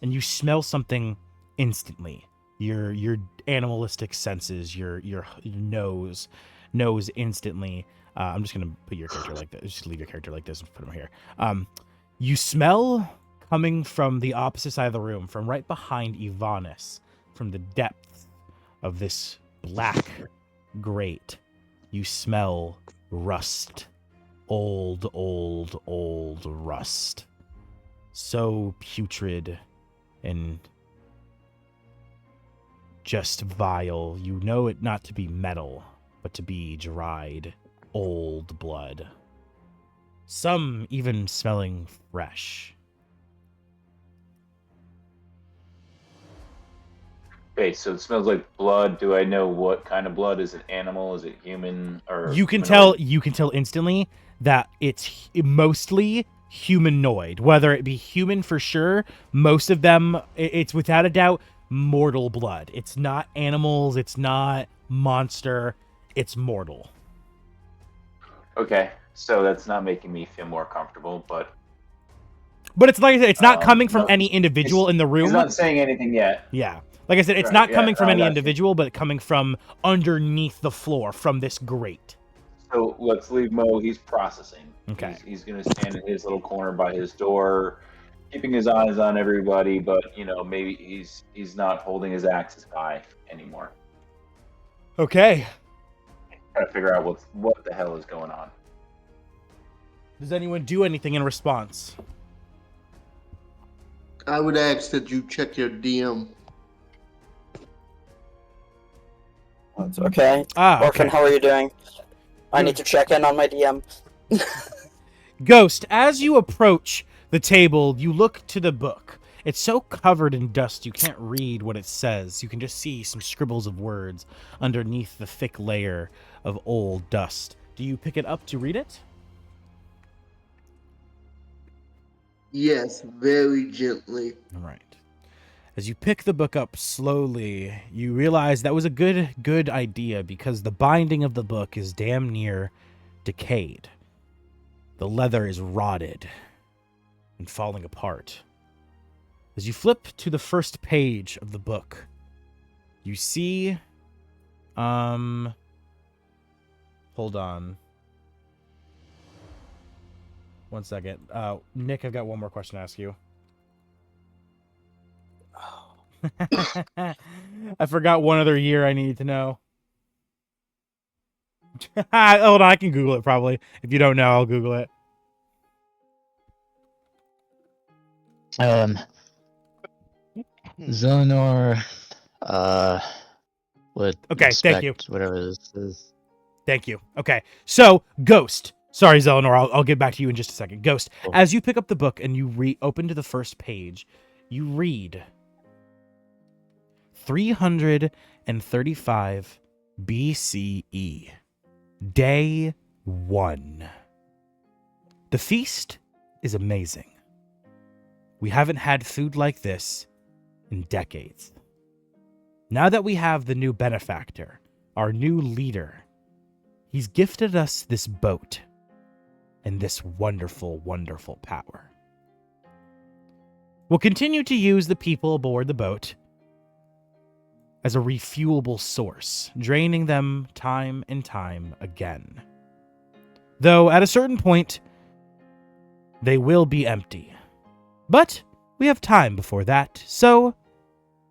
and you smell something instantly. Your animalistic senses, your nose knows instantly. I'm just gonna put your character like this. Just leave your character like this and put him here. You smell coming from the opposite side of the room, from right behind Ivanis, from the depths of this black grate. You smell rust. Old rust. So putrid and just vile. You know it not to be metal, but to be dried, old blood. Some even smelling fresh. Okay, so it smells like blood. Do I know what kind of blood? Is it animal? Is it human? Or You can humanoid? tell instantly that it's mostly humanoid. Whether it be human for sure, most of them, it's without a doubt mortal blood. It's not animals, it's not monster, it's mortal. Okay, so that's not making me feel more comfortable, but But it's like I said, it's not coming from no, any individual in the room. he's not saying anything yet. Yeah. Like I said, it's Right, not yeah, coming from I any got you. individual, but coming from underneath the floor, from this grate. So let's leave Mo. He's processing. Okay. He's going to stand in his little corner by his door, keeping his eyes on everybody, but maybe he's not holding his axe as high anymore. Okay. Trying to figure out what the hell is going on. Does anyone do anything in response? I would ask that you check your DM. That's okay. Okay. Orphan, how are you doing? I need to check in on my DM. Ghost, as you approach the table, you look to the book. It's so covered in dust you can't read what it says. You can just see some scribbles of words underneath the thick layer of old dust. Do you pick it up to read it? Yes, very gently. All right. As you pick the book up slowly, you realize that was a good idea because the binding of the book is damn near decayed. The leather is rotted and falling apart. As you flip to the first page of the book, you see, hold on. One second. Nick, I've got one more question to ask you. I forgot one other year I need to know. Hold on, I can Google it probably. If you don't know, I'll Google it. Zonor, would Okay, thank expect you. whatever this is. Thank you. Okay, so Ghost. Sorry, Zelenor. I'll get back to you in just a second. Ghost. Cool. As you pick up the book and you open to the first page, you read 335 BCE, Day 1. The feast is amazing. We haven't had food like this in decades. Now that we have the new benefactor, our new leader, he's gifted us this boat and this wonderful, wonderful power. We'll continue to use the people aboard the boat as a refuelable source, draining them time and time again. Though at a certain point, they will be empty. But we have time before that, so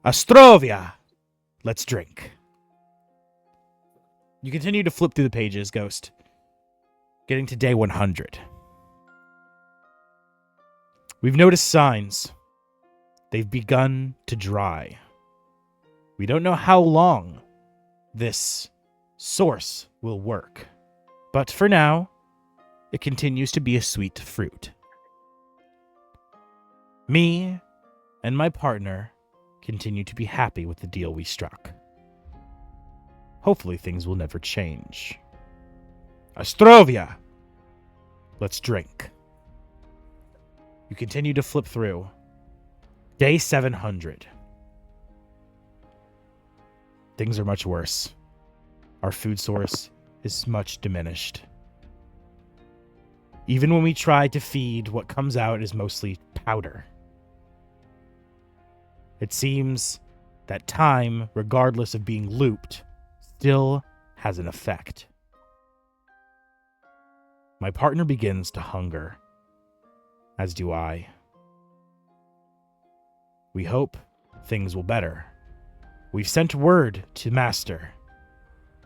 Astrovia, let's drink. You continue to flip through the pages, Ghost, getting to day 100. We've noticed signs. They've begun to dry. We don't know how long this source will work, but for now, it continues to be a sweet fruit. Me and my partner continue to be happy with the deal we struck. Hopefully things will never change. Astrovia, let's drink. You continue to flip through. Day 700. Things are much worse. Our food source is much diminished. Even when we try to feed, what comes out is mostly powder. It seems that time, regardless of being looped, still has an effect. My partner begins to hunger, as do I. We hope things will better. We've sent word to Master,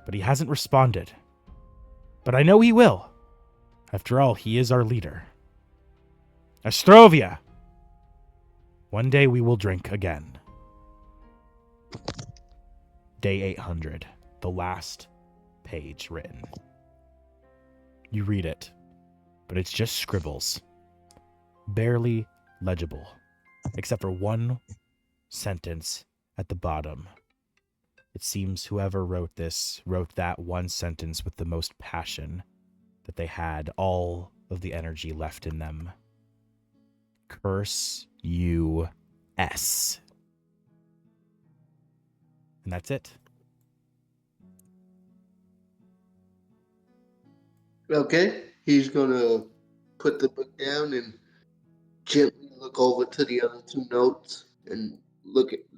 but he hasn't responded. But I know he will. After all, he is our leader. Astrovia! One day we will drink again. Day 800. The last page written. You read it, but it's just scribbles. Barely legible, except for one sentence at the bottom. It seems whoever wrote this wrote that one sentence with the most passion, that they had all of the energy left in them. Curse U.S. And that's it. Okay, he's gonna put the book down and gently look over to the other two notes and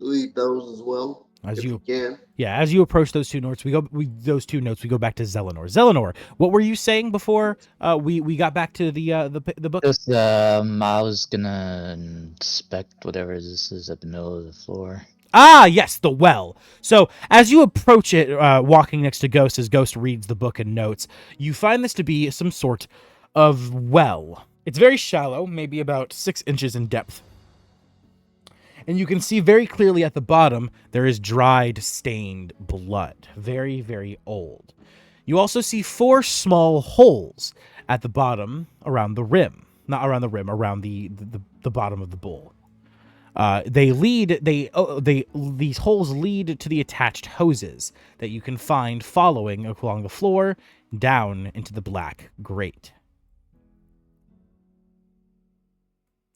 read those as well. As if you can. Yeah, as you approach those two notes, we go back to Zelenor. Zelenor, what were you saying before we got back to the book? Just I was gonna inspect whatever this is at the middle of the floor. Ah, yes, the well. So as you approach it, walking next to Ghost, as Ghost reads the book and notes, you find this to be some sort of well. It's very shallow, maybe about 6 inches in depth. And you can see very clearly at the bottom, there is dried, stained blood. Very, very old. You also see 4 small holes at the bottom around the rim. Not around the rim, around the bottom of the bowl. These holes lead to the attached hoses that you can find following along the floor down into the black grate.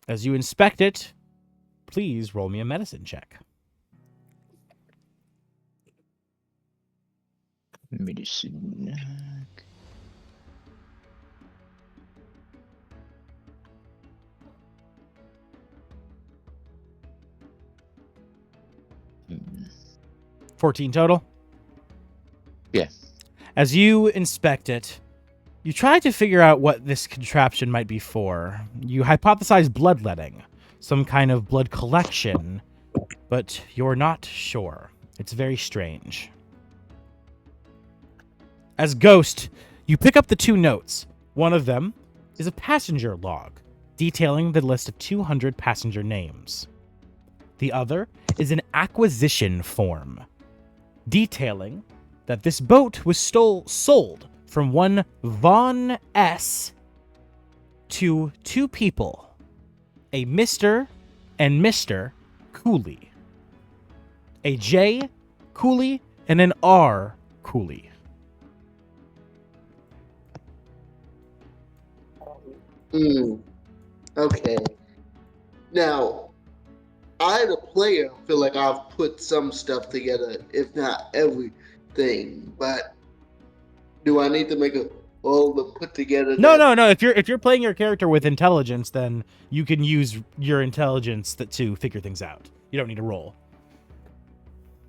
As you inspect it, please roll me a medicine check. Medicine. Hmm. 14 total? Yeah. As you inspect it, you try to figure out what this contraption might be for. You hypothesize bloodletting, some kind of blood collection, but you're not sure. It's very strange. As Ghost, you pick up the 2 notes. One of them is a passenger log, detailing the list of 200 passenger names. The other is an acquisition form, detailing that this boat was sold from one Von S to two people, a Mr. and Mr. Cooley, a J. Cooley, and an R. Cooley. Okay. Now, I, the player, feel like I've put some stuff together, if not everything. But do I need to make a roll to put together? No. If you're playing your character with intelligence, then you can use your intelligence to figure things out. You don't need to roll.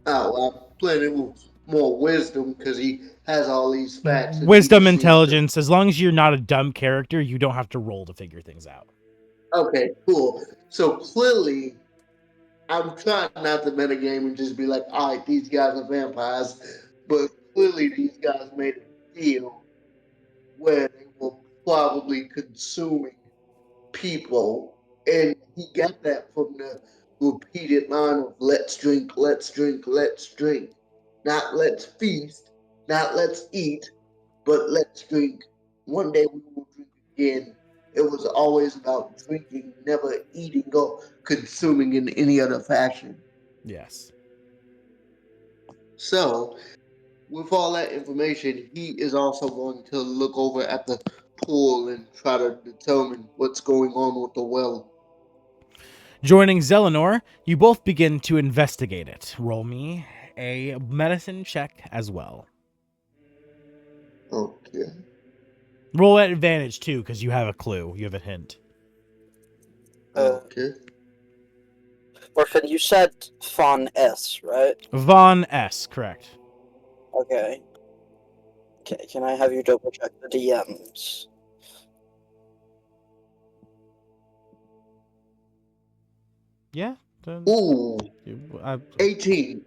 Oh, well, I'm playing with more wisdom because he has all these facts. And Wisdom, he just intelligence. As long as you're not a dumb character, you don't have to roll to figure things out. Okay, cool. So clearly, I'm trying not to metagame and just be like, all right, these guys are vampires. But clearly, these guys made a deal where they were probably consuming people. And he got that from the repeated line of let's drink, let's drink, let's drink. Not let's feast, not let's eat, but let's drink. One day we will drink again. It was always about drinking, never eating or consuming in any other fashion. Yes. So, with all that information, he is also going to look over at the pool and try to determine what's going on with the well. Joining Zelenor, you both begin to investigate it. Roll me a medicine check as well. Okay. Roll at advantage too, because you have a clue. You have a hint. Okay. Orphan, you said Von S, right? Von S, correct. Okay. Okay, can I have you double check the DMs? Yeah. Ooh. 18.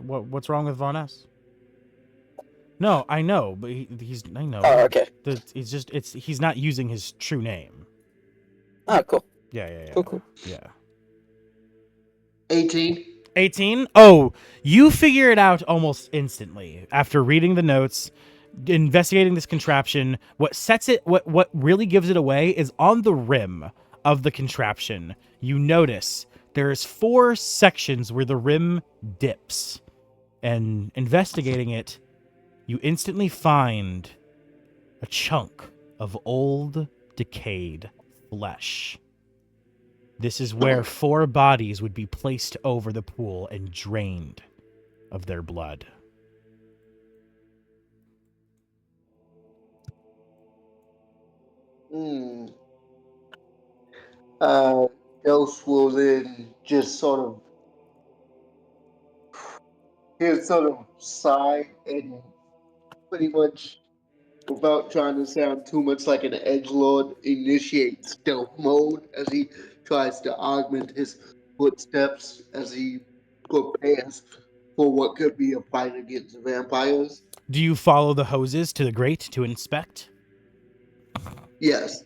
What's wrong with Von S? No, I know, but he's I know. Oh, okay. He's not using his true name. Oh, cool. Yeah. Cool. Yeah. 18. 18? Oh, you figure it out almost instantly after reading the notes, investigating this contraption. What really gives it away is on the rim of the contraption. You notice there's 4 sections where the rim dips, and investigating it, you instantly find a chunk of old, decayed flesh. This is where 4 bodies would be placed over the pool and drained of their blood. Ghost will then just sort of sigh and pretty much, without trying to sound too much like an edgelord, initiate stealth mode as he tries to augment his footsteps as he prepares for what could be a fight against vampires. Do you follow the hoses to the grate to inspect? Yes.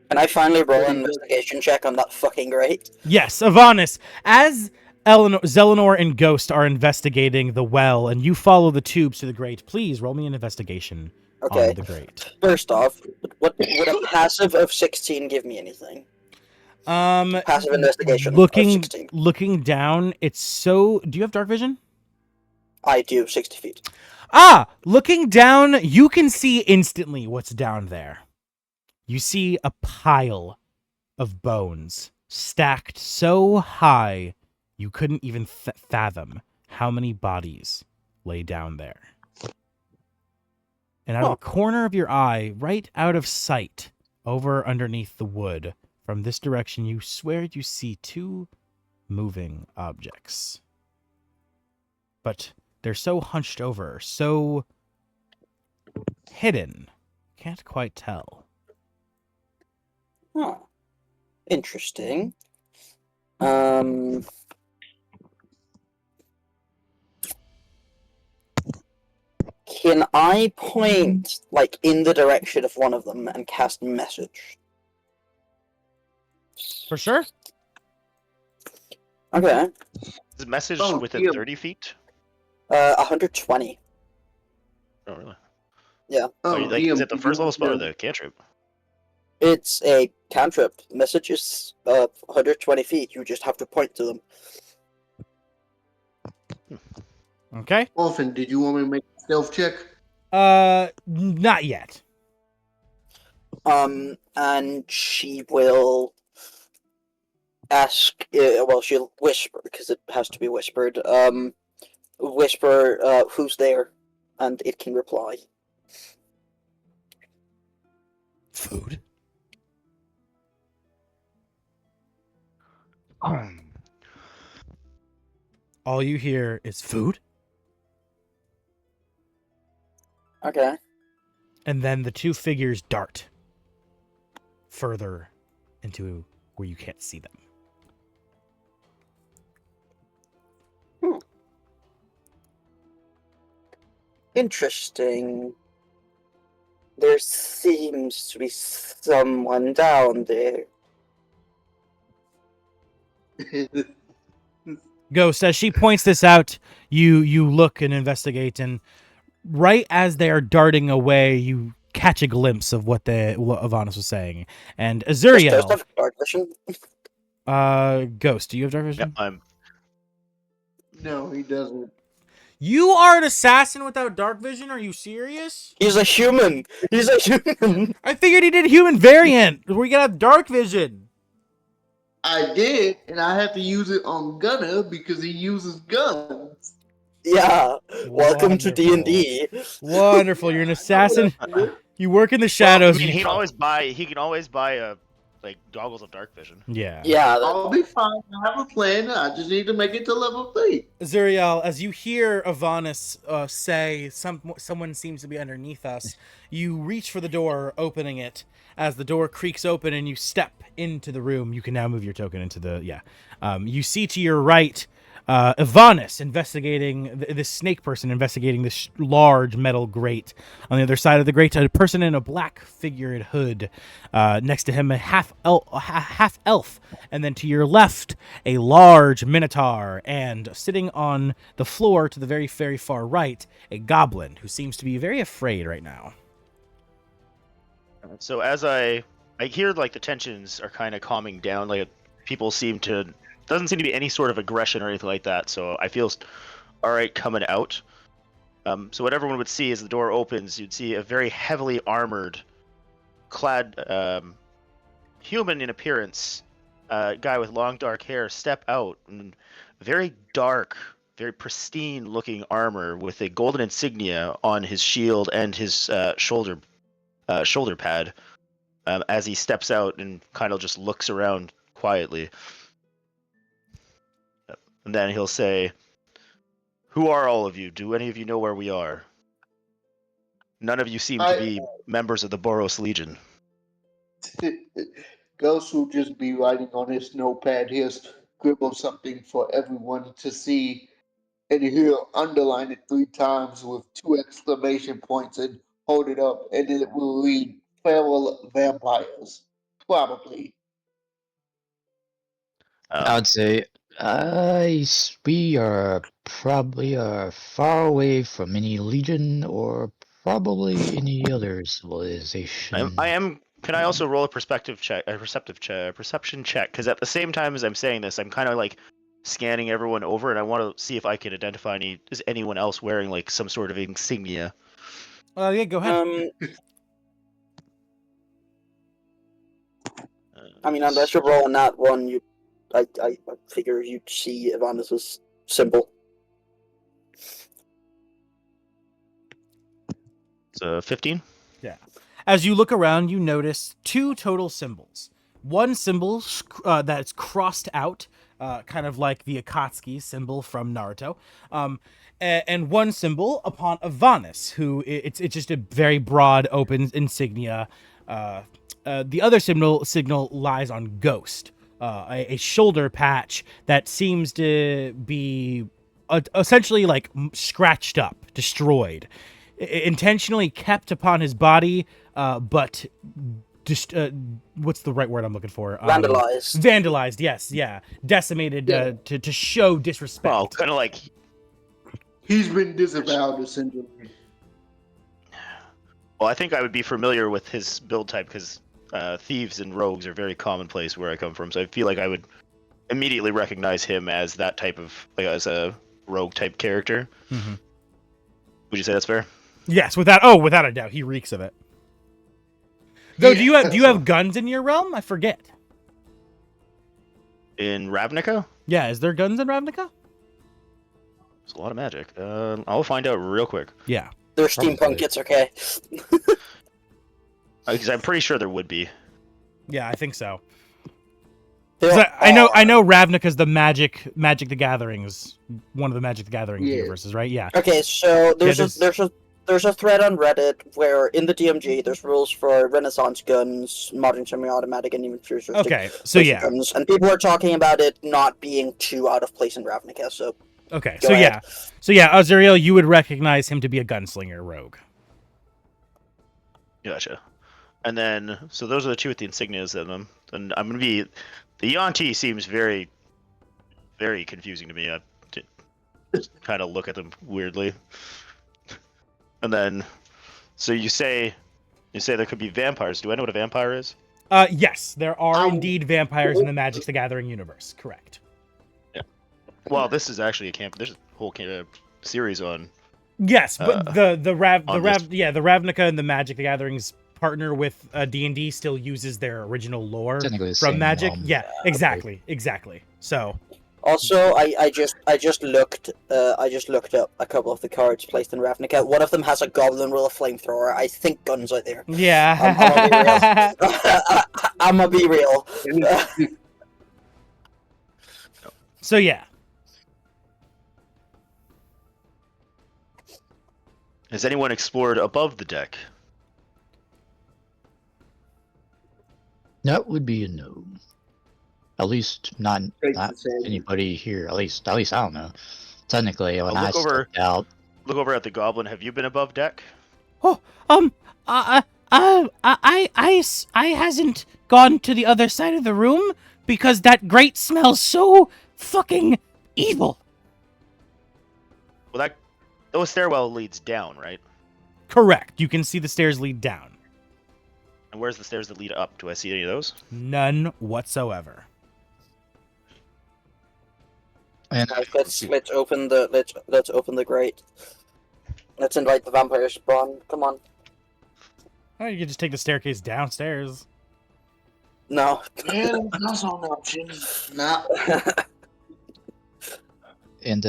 Can I finally roll an investigation check on that fucking grate? Yes, Avanis. As Zelenor and Ghost are investigating the well, and you follow the tubes to the grate, please roll me an investigation on the grate. First off, would a passive of 16 give me anything? Passive investigation of 16. Looking down, it's so... Do you have dark vision? I do, 60 feet. Looking down, you can see instantly what's down there. You see a pile of bones stacked so high you couldn't even fathom how many bodies lay down there. And out of the corner of your eye, right out of sight, over underneath the wood, from this direction, you swear you see 2 moving objects. But they're so hunched over, so hidden, can't quite tell. Huh. Interesting. Can I point, in the direction of one of them and cast message? For sure. Okay. Is message within 30 feet? 120. Oh, really? Yeah. Oh, Oh, like, is it the first level spell or the cantrip? It's a cantrip. Messages 120 feet. You just have to point to them. Okay. Orphan, did you want me to make a stealth check? Not yet. And she will ask. Well, she'll whisper because it has to be whispered. Whisper, who's there, and it can reply. Food. All you hear is food, Okay. and then the two figures dart further into where you can't see them. Interesting. There seems to be someone down there. Ghost, as she points this out, you look and investigate, and right as they are darting away, you catch a glimpse of what Avanis was saying. And Does Azuriel, have dark vision? Ghost, do you have dark vision? Yeah, I'm. No, he doesn't. You are an assassin without dark vision? Are you serious? He's a human. He's a human. I figured he did human variant, where you gotta have dark vision. I did, and I have to use it on Gunner because he uses guns. Yeah. Welcome to Wonderful. D&D. Wonderful, you're an assassin. You work in the shadows. Well, I mean, he can always buy like goggles of dark vision. Yeah. Yeah. I'll be fine. I have a plan. I just need to make it to level 3. Zuriel, as you hear Avanis say, someone seems to be underneath us, you reach for the door, opening it. As the door creaks open and you step into the room, you can now move your token into the, you see to your right, Avanis investigating, this snake person investigating this large metal grate. On the other side of the grate, a person in a black figured hood. Next to him, a half elf. And then to your left, a large minotaur. And sitting on the floor to the very, very far right, a goblin who seems to be very afraid right now. So as I hear, like, the tensions are kind of calming down, like people doesn't seem to be any sort of aggression or anything like that, so I feel all right coming out. So what everyone would see as the door opens, you'd see a very heavily armored, clad human in appearance, guy with long dark hair step out, and very dark, very pristine looking armor with a golden insignia on his shield and his shoulder pad, as he steps out and kind of just looks around quietly. And then he'll say, "Who are all of you? Do any of you know where we are? None of you seem to be members of the Boros Legion." Ghost will just be writing on his notepad. He'll scribble something for everyone to see, and he'll underline it 3 times with 2 exclamation points and hold it up, and it will read "Feral vampires." Probably. I would say we are probably far away from any legion or probably any other civilization. Can I also roll a perception check? Because at the same time as I'm saying this, I'm kind of like scanning everyone over, and I want to see if I can identify is anyone else wearing like some sort of insignia. Yeah, go ahead. I mean, unless you're rolling that one, I figure you'd see Avanis' symbol. It's 15. Yeah. As you look around, you notice 2 total symbols. One symbol that's crossed out, kind of like the Akatsuki symbol from Naruto. And one symbol upon Avanis, who it's just a very broad, open insignia. The other signal lies on Ghost, a shoulder patch that seems to be essentially like scratched up, destroyed, intentionally kept upon his body, but just what's the right word I'm looking for? Vandalized. Vandalized, yes, yeah, decimated to show disrespect. Well, kind of like He's been disavowed essentially. Well, I think I would be familiar with his build type because thieves and rogues are very commonplace where I come from. So I feel like I would immediately recognize him as that type of, like, as a rogue type character. Mm-hmm. Would you say that's fair? Yes, without a doubt, he reeks of it. Though, do you have guns in your realm? I forget. In Ravnica? Yeah, is there guns in Ravnica? There's a lot of magic. I'll find out real quick. Yeah. They're steampunk, it's okay. Because I'm pretty sure there would be. Yeah, I think so. There I know are. Ravnica's the Magic the Gatherings, one of the Magic the Gathering universes, right? Yeah. Okay, so there's Yeah, there's a thread on Reddit where in the DMG there's rules for Renaissance guns, modern semi-automatic, and even futuristic Okay, so yeah. guns, and people are talking about it not being too out of place in Ravnica. So Okay, Go so ahead. yeah, Azuriel, you would recognize him to be a gunslinger rogue. Gotcha. And then, so those are the two with the insignias in them. And I'm going to be... The Yuan-Ti seems very, very confusing to me. I kind of look at them weirdly. And then, so you say there could be vampires. Do I know what a vampire is? Yes, there are indeed vampires in the Magic the Gathering universe. Correct. Well, this is actually there's a whole series on... Yes, but the Ravnica and the Magic the Gathering's partner with D&D still uses their original lore Technically the from same Magic. realm. Yeah, exactly. So, also, I just looked up a couple of the cards placed in Ravnica. One of them has a goblin with a flamethrower. I think guns out there. yeah. I'm gonna be real. So yeah. Has anyone explored above the deck? That would be a no. At least not Safe to say. anybody here. At least I don't know. Technically, when I Look over- stepped out, Look over at the goblin. Have you been above deck? I hasn't gone to the other side of the room because that grate smells so fucking evil. Well, those stairwell leads down, right? Correct. You can see the stairs lead down. And where's the stairs that lead up? Do I see any of those? None whatsoever. and Let's open the grate. Let's invite the vampires to spawn. Come on. Oh, you could just take the staircase downstairs. No. Yeah, that's not an option. Nah. and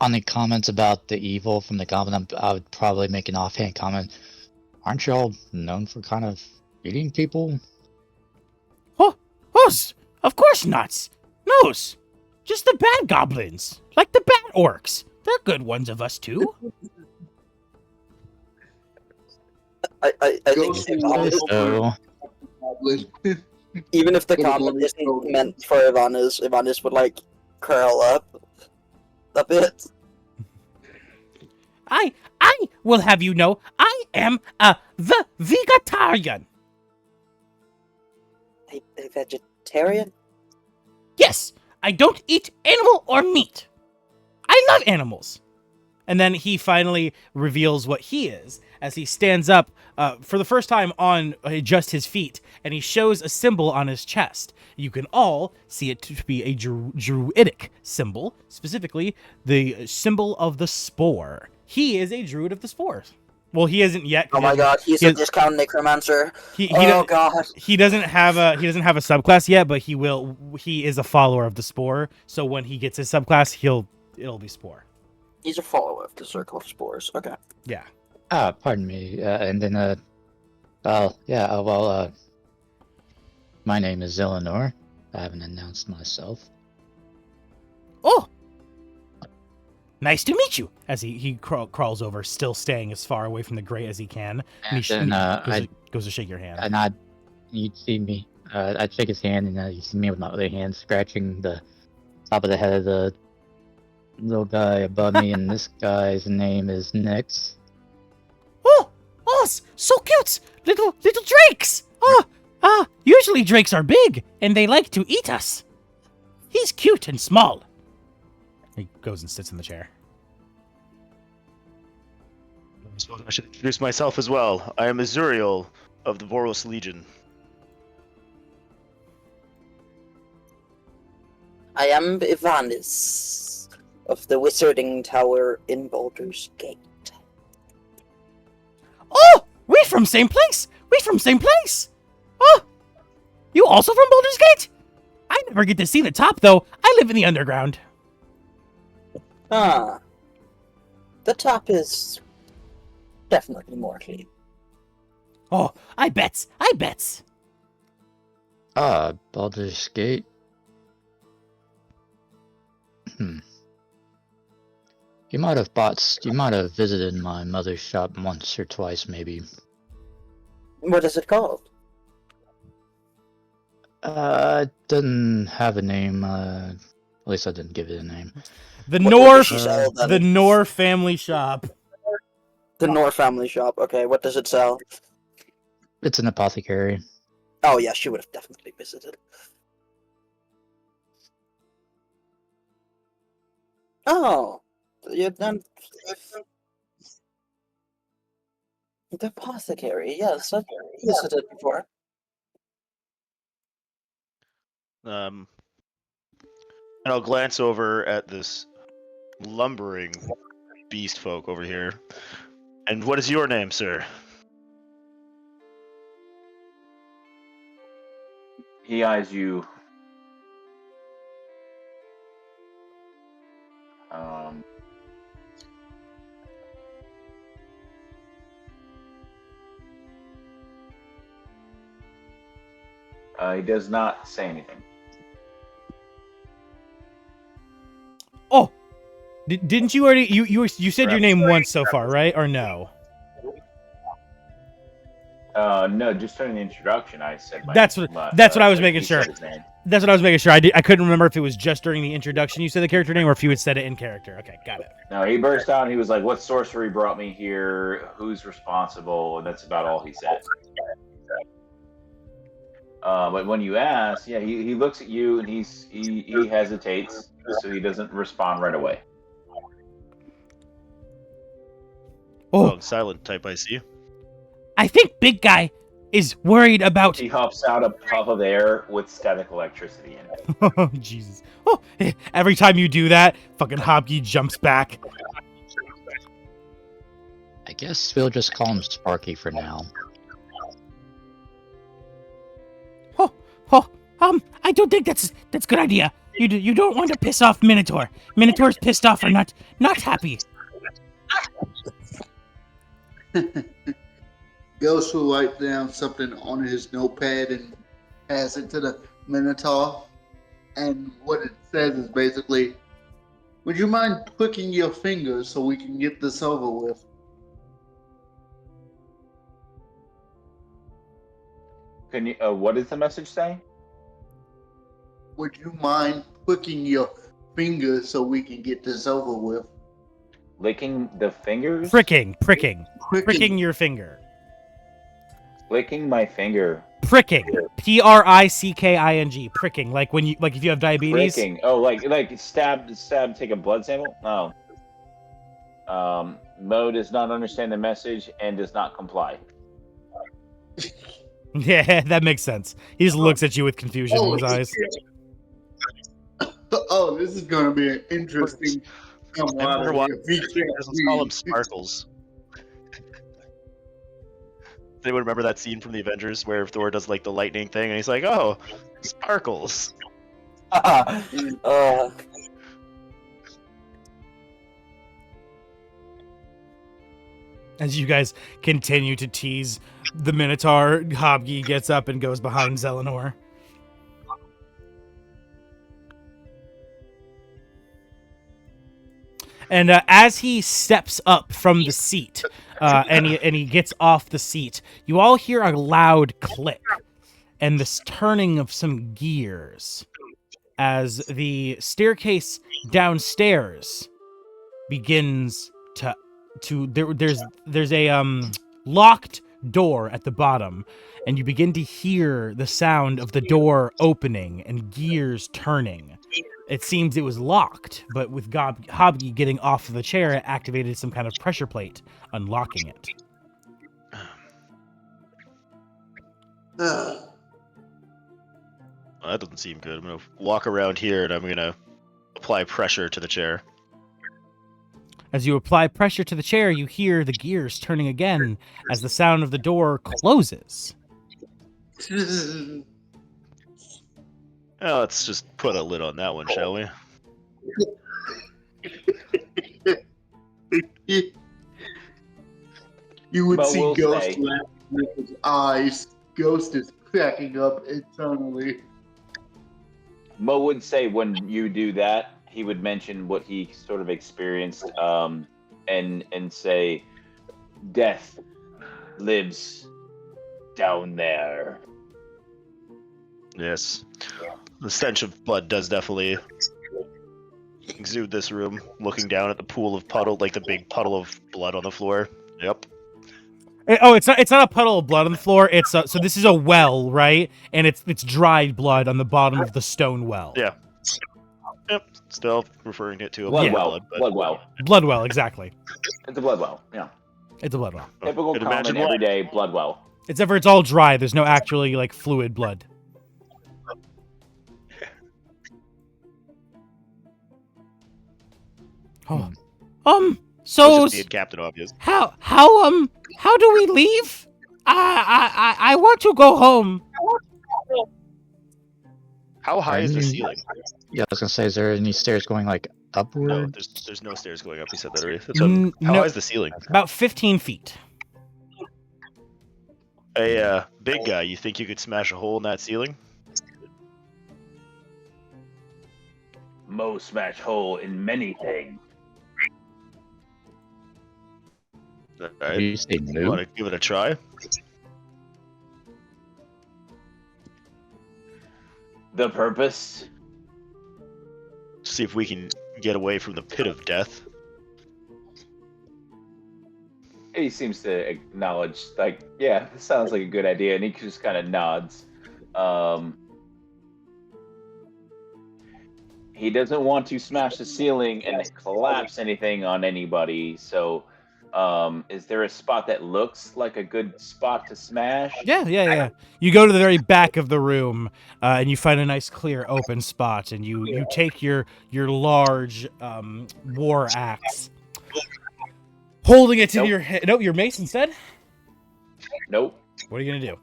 on the comments about the evil from the goblin, I would probably make an offhand comment. Aren't y'all known for kind of eating people? Oh, of course not. No's. Just the bad goblins. Like the bad orcs. They're good ones of us too. I think Ghost the is comment- So, even if the What a comment bloody isn't story. meant for Ivanis would like curl up a bit. I will have you know, I am the vegetarian. A vegetarian? Yes, I don't eat animal or meat. I love animals. And then he finally reveals what he is as he stands up for the first time on just his feet, and he shows a symbol on his chest. You can all see it to be a druidic symbol, specifically the symbol of the spore. He is a druid of the spores. Well, he isn't yet. Oh my god, he's a discount necromancer. Oh god. He doesn't have a subclass yet, but he will. He is a follower of the spore. So when he gets his subclass, it'll be spore. He's a follower of the Circle of Spores. Okay. Yeah. pardon me. And then, my name is Eleanor. I haven't announced myself. Oh, nice to meet you. As he crawls over, still staying as far away from the grate as he can. And then, goes to shake your hand. and you'd see me. I'd shake his hand, and you see me with my other hand scratching the top of the head of the little guy above me, and this guy's name is Nyx. Oh, so cute, little drakes. Usually drakes are big and they like to eat us. He's cute and small. He goes and sits in the chair. I suppose I should introduce myself as well. I am Azuriel of the Boros Legion. I am Ivanis of the Wizarding Tower in Baldur's Gate. Oh, we from same place. We from same place. Oh, you also from Baldur's Gate? I never get to see the top though. I live in the underground. Ah, the top is definitely more clean. Oh, I bets. I bets. Baldur's Gate. You might have visited my mother's shop once or twice, maybe. What is it called? It doesn't have a name, at least I didn't give it a name. The What Nor, does she sell, then? the Nor family shop. The Nor family shop. Okay, what does it sell? It's an apothecary. Oh yeah, she would have definitely visited. Oh, you've done the apothecary. Yes, I've visited before. And I'll glance over at this lumbering beast folk over here. And what is your name, sir? He eyes you. He does not say anything. Oh, didn't you already? You said your name once so far, right? Or no? No, just during the introduction, I said. That's what I was making sure. That's what I was making sure. I couldn't remember if it was just during the introduction you said the character name, or if you had said it in character. Okay, got it. No, he burst out and he was like, "What sorcery brought me here? Who's responsible?" And that's about all he said. But when you ask, yeah, he looks at you and he hesitates, so he doesn't respond right away. Oh, Silent type, I see. I think Big Guy is worried about. He hops out a puff of air with static electricity in it. Oh, Jesus. Oh, every time you do that, fucking Hobby jumps back. I guess we'll just call him Sparky for now. I don't think that's a good idea. You don't want to piss off Minotaur. Minotaur's pissed off or not happy. Ghost will write down something on his notepad and pass it to the Minotaur. And what it says is basically, would you mind clicking your fingers so we can get this over with? Can you? What does the message say? Would you mind clicking your fingers so we can get this over with? Licking the fingers? Pricking your finger. Licking my finger. Pricking. Pricking. Pricking. Like if you have diabetes. Pricking. Oh, like stab, take a blood sample? No. Mo does not understand the message and does not comply. Yeah, that makes sense. He just looks at you with confusion in his eyes. Oh, this is going to be an interesting. Let's call him Sparkles. Does anyone remember that scene from the Avengers where Thor does like the lightning thing and he's like, "Oh, Sparkles." As you guys continue to tease the Minotaur, Hobgy gets up and goes behind Zelenor. And as he steps up from the seat, and he gets off the seat, you all hear a loud click and this turning of some gears as the staircase downstairs begins to there's a locked door at the bottom, and you begin to hear the sound of the door opening and gears turning It seems it was locked, but with Hobby getting off of the chair, it activated some kind of pressure plate, unlocking it. Well, that doesn't seem good. I'm gonna walk around here and I'm gonna apply pressure to the chair. As you apply pressure to the chair, you hear the gears turning again as the sound of the door closes. Well, let's just put a lid on that one, shall we? You would But see we'll Ghost say- laughing with his eyes. Ghost is cracking up internally. Mo would say when you do that, he would mention what he sort of experienced, and say, "Death lives down there." Yes. The stench of blood does definitely exude this room. Looking down at the pool of puddle, like the big puddle of blood on the floor. Yep. Oh, it's not a puddle of blood on the floor. It's so this is a well, right? And it's dried blood on the bottom of the stone well. Yeah. Yep. Still referring to it to a Blood Yeah. well. blood, but Blood well. Blood well, exactly. It's a blood well. Yeah. It's a blood well. Typical Could common imagine why. everyday blood well. Except for it's all dry. There's no actually like fluid blood. Oh. So Just being Captain Obvious. how do we leave? I want to go home. How high is the Mm. ceiling? Yeah, I was gonna say, is there any stairs going like No, upward? there's no stairs going up. He said that already. That's what- how No, high is the ceiling? about 15 feet. Hey, big guy, you think you could smash a hole in that ceiling? Mo smash hole in many things. Alright. You say You no? want to give it a try? The purpose? See if we can get away from the pit of death. He seems to acknowledge, like, yeah, this sounds like a good idea, and he just kind of nods. He doesn't want to smash the ceiling and collapse anything on anybody, so is there a spot that looks like a good spot to smash? Yeah. You go to the very back of the room, and you find a nice, clear, open spot, and you take your large war axe, holding it to Nope. your head. No, your mace instead. Nope. What are you gonna do?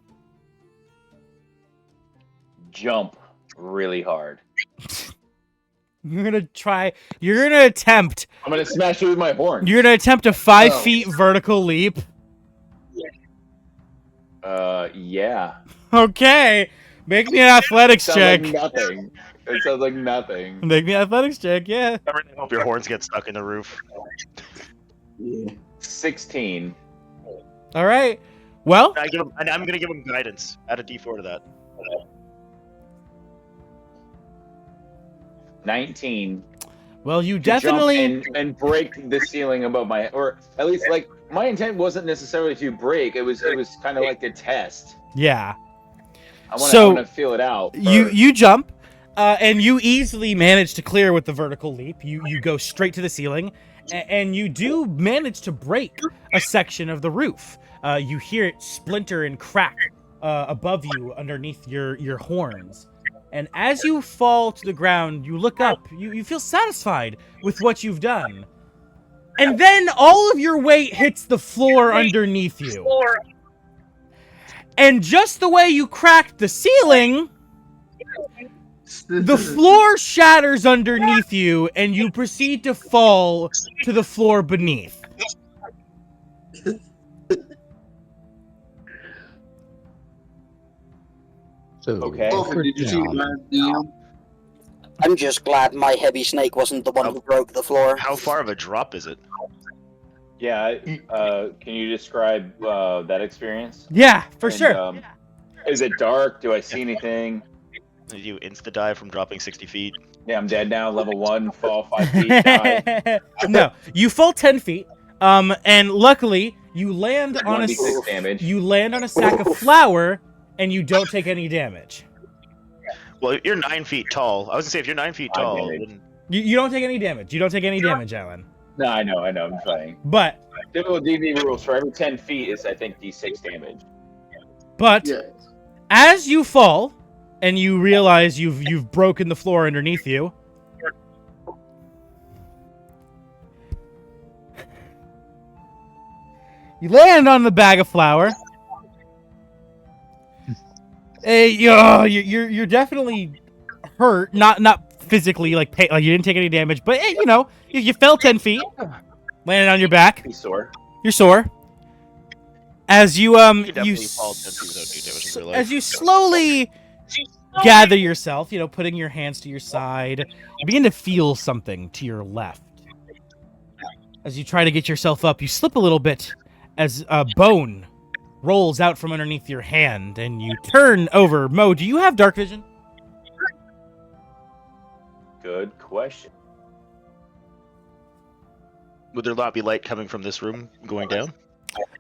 Jump really hard. You're gonna attempt. I'm gonna smash it with my horn. You're gonna attempt a 5 Oh. feet vertical leap. Yeah. Okay, make me an athletics Sounds check. like nothing. It sounds like nothing. Make me an athletics check. Yeah. I really hope your horns get stuck in the roof. 16. All right. Well, I'm gonna give him guidance. Add a D4 to that. 19. well, you To jump definitely. and break the ceiling above my head, or at least like my intent wasn't necessarily to break. It was kind of like a test. Yeah. I So, want to feel it out. You jump, and you easily manage to clear with the vertical leap. You go straight to the ceiling, and you do manage to break a section of the roof. You hear it splinter and crack above you underneath your horns. And as you fall to the ground, you look up. You feel satisfied with what you've done. And then all of your weight hits the floor underneath you. And just the way you cracked the ceiling, the floor shatters underneath you, and you proceed to fall to the floor beneath. So, Okay. Orphan, did you see down. my DM? I'm just glad my heavy snake wasn't the one who broke the floor. How far of a drop is it? Yeah. Can you describe that experience? Yeah, for And, sure. Is it dark? Do I see anything? Did you insta dive from dropping 60 feet? Yeah, I'm dead now. Level 1, fall 5 feet, die. No, you fall 10 feet, and luckily you land on 1d6 damage. you land on a sack of flour, and you don't take any damage. Well, you're 9 feet tall. I was gonna say if you're 9 feet Five tall, damage. then You don't take any damage. You don't take any damage, Alan. No, I know, I'm playing. But Typical D&D rules for every 10 feet is, I think, D6 damage. Yeah. as you fall, and you realize you've broken the floor underneath you, you land on the bag of flour. Hey, you're definitely hurt, not physically, like you didn't take any damage, but hey, you fell 10 feet, landed on your back. He's sore. You're sore. As you definitely fall 10 feet without doing damage in real life. as you slowly gather yourself, putting your hands to your side, you begin to feel something to your left. As you try to get yourself up, you slip a little bit as a bone rolls out from underneath your hand, and you turn over. Mo, do you have dark vision? Good question. Would there not be light coming from this room going down?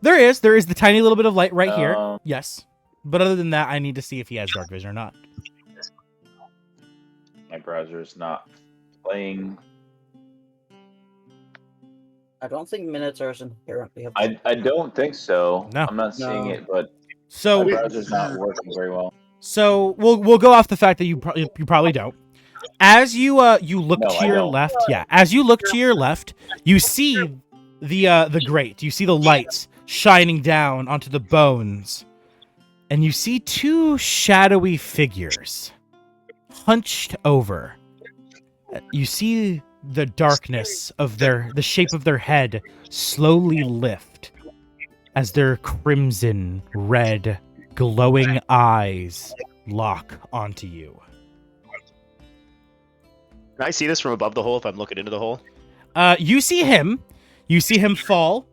There is the tiny little bit of light right here. Um, Yes. But other than that, I need to see if he has dark vision or not. My browser is not playing. I don't think Minotaurs inherently have. I don't think so. No. I'm not seeing No. it, but So my browser's not working very well. So we'll go off the fact that you probably don't. As you look No, to I your don't. left, as you look to your left, you see the grate. You see the lights shining down onto the bones, and you see two shadowy figures hunched over. You see the darkness of the shape of their head slowly lift as their crimson red glowing eyes lock onto you. Can I see this from above the hole if I'm looking into the hole? You see him. You see him fall.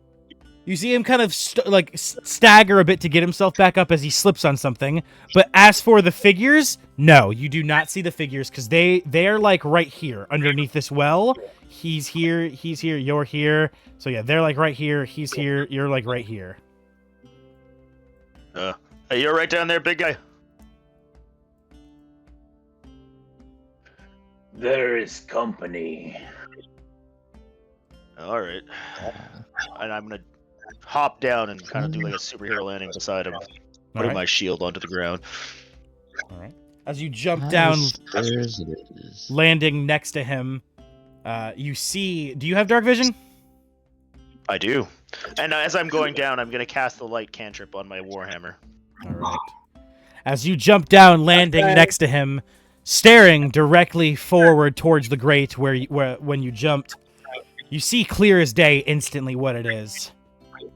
You see him kind of stagger a bit to get himself back up as he slips on something. But as for the figures, no, you do not see the figures because they're like right here underneath this well. He's here, you're here. So yeah, they're like right here, he's here, you're like right here. Hey, you're right down there, big guy. There is company. All right. And I'm gonna hop down and kind of do like a superhero landing beside him, putting my shield onto the ground. All right. As you jump down, landing next to him, you see. Do you have dark vision? I do. And as I'm going down, I'm gonna cast the light cantrip on my warhammer. All right. As you jump down, landing next to him, staring directly forward towards the grate where when you jumped, you see clear as day instantly what it is.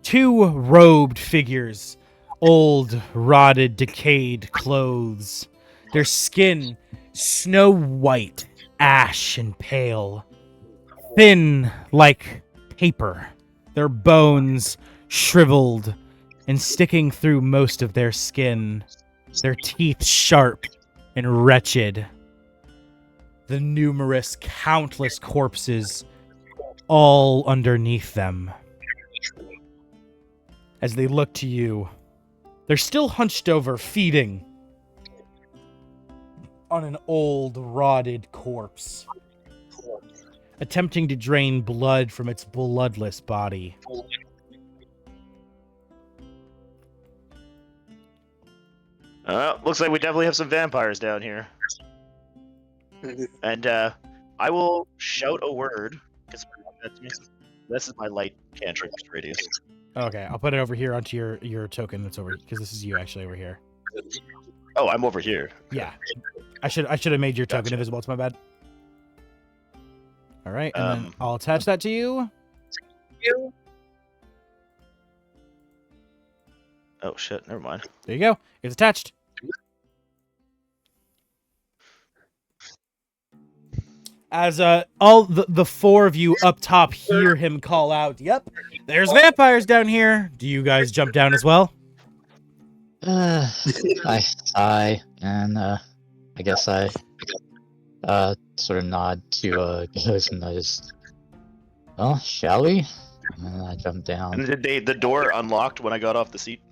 Two robed figures, old, rotted, decayed clothes. Their skin snow white, ash and pale, thin like paper. Their bones shriveled and sticking through most of their skin. Their teeth sharp and wretched. The numerous, countless corpses all underneath them. As they look to you, they're still hunched over, feeding on an old, rotted corpse, attempting to drain blood from its bloodless body. Looks like we definitely have some vampires down here. And I will shout a word. This is my light cantrip radius. Okay, I'll put it over here onto your token that's over, because this is you actually over here. Oh, I'm over here. Yeah. I should have made your token Gotcha. invisible, it's my bad. Alright, and then I'll attach that to you. Oh shit, never mind. There you go. It's attached. As all the four of you up top hear him call out, "Yep, there's vampires down here." Do you guys jump down as well? I sigh, and I guess I sort of nod to Ghost, and I just, well, shall we? And then I jump down. And did the door unlocked when I got off the seat?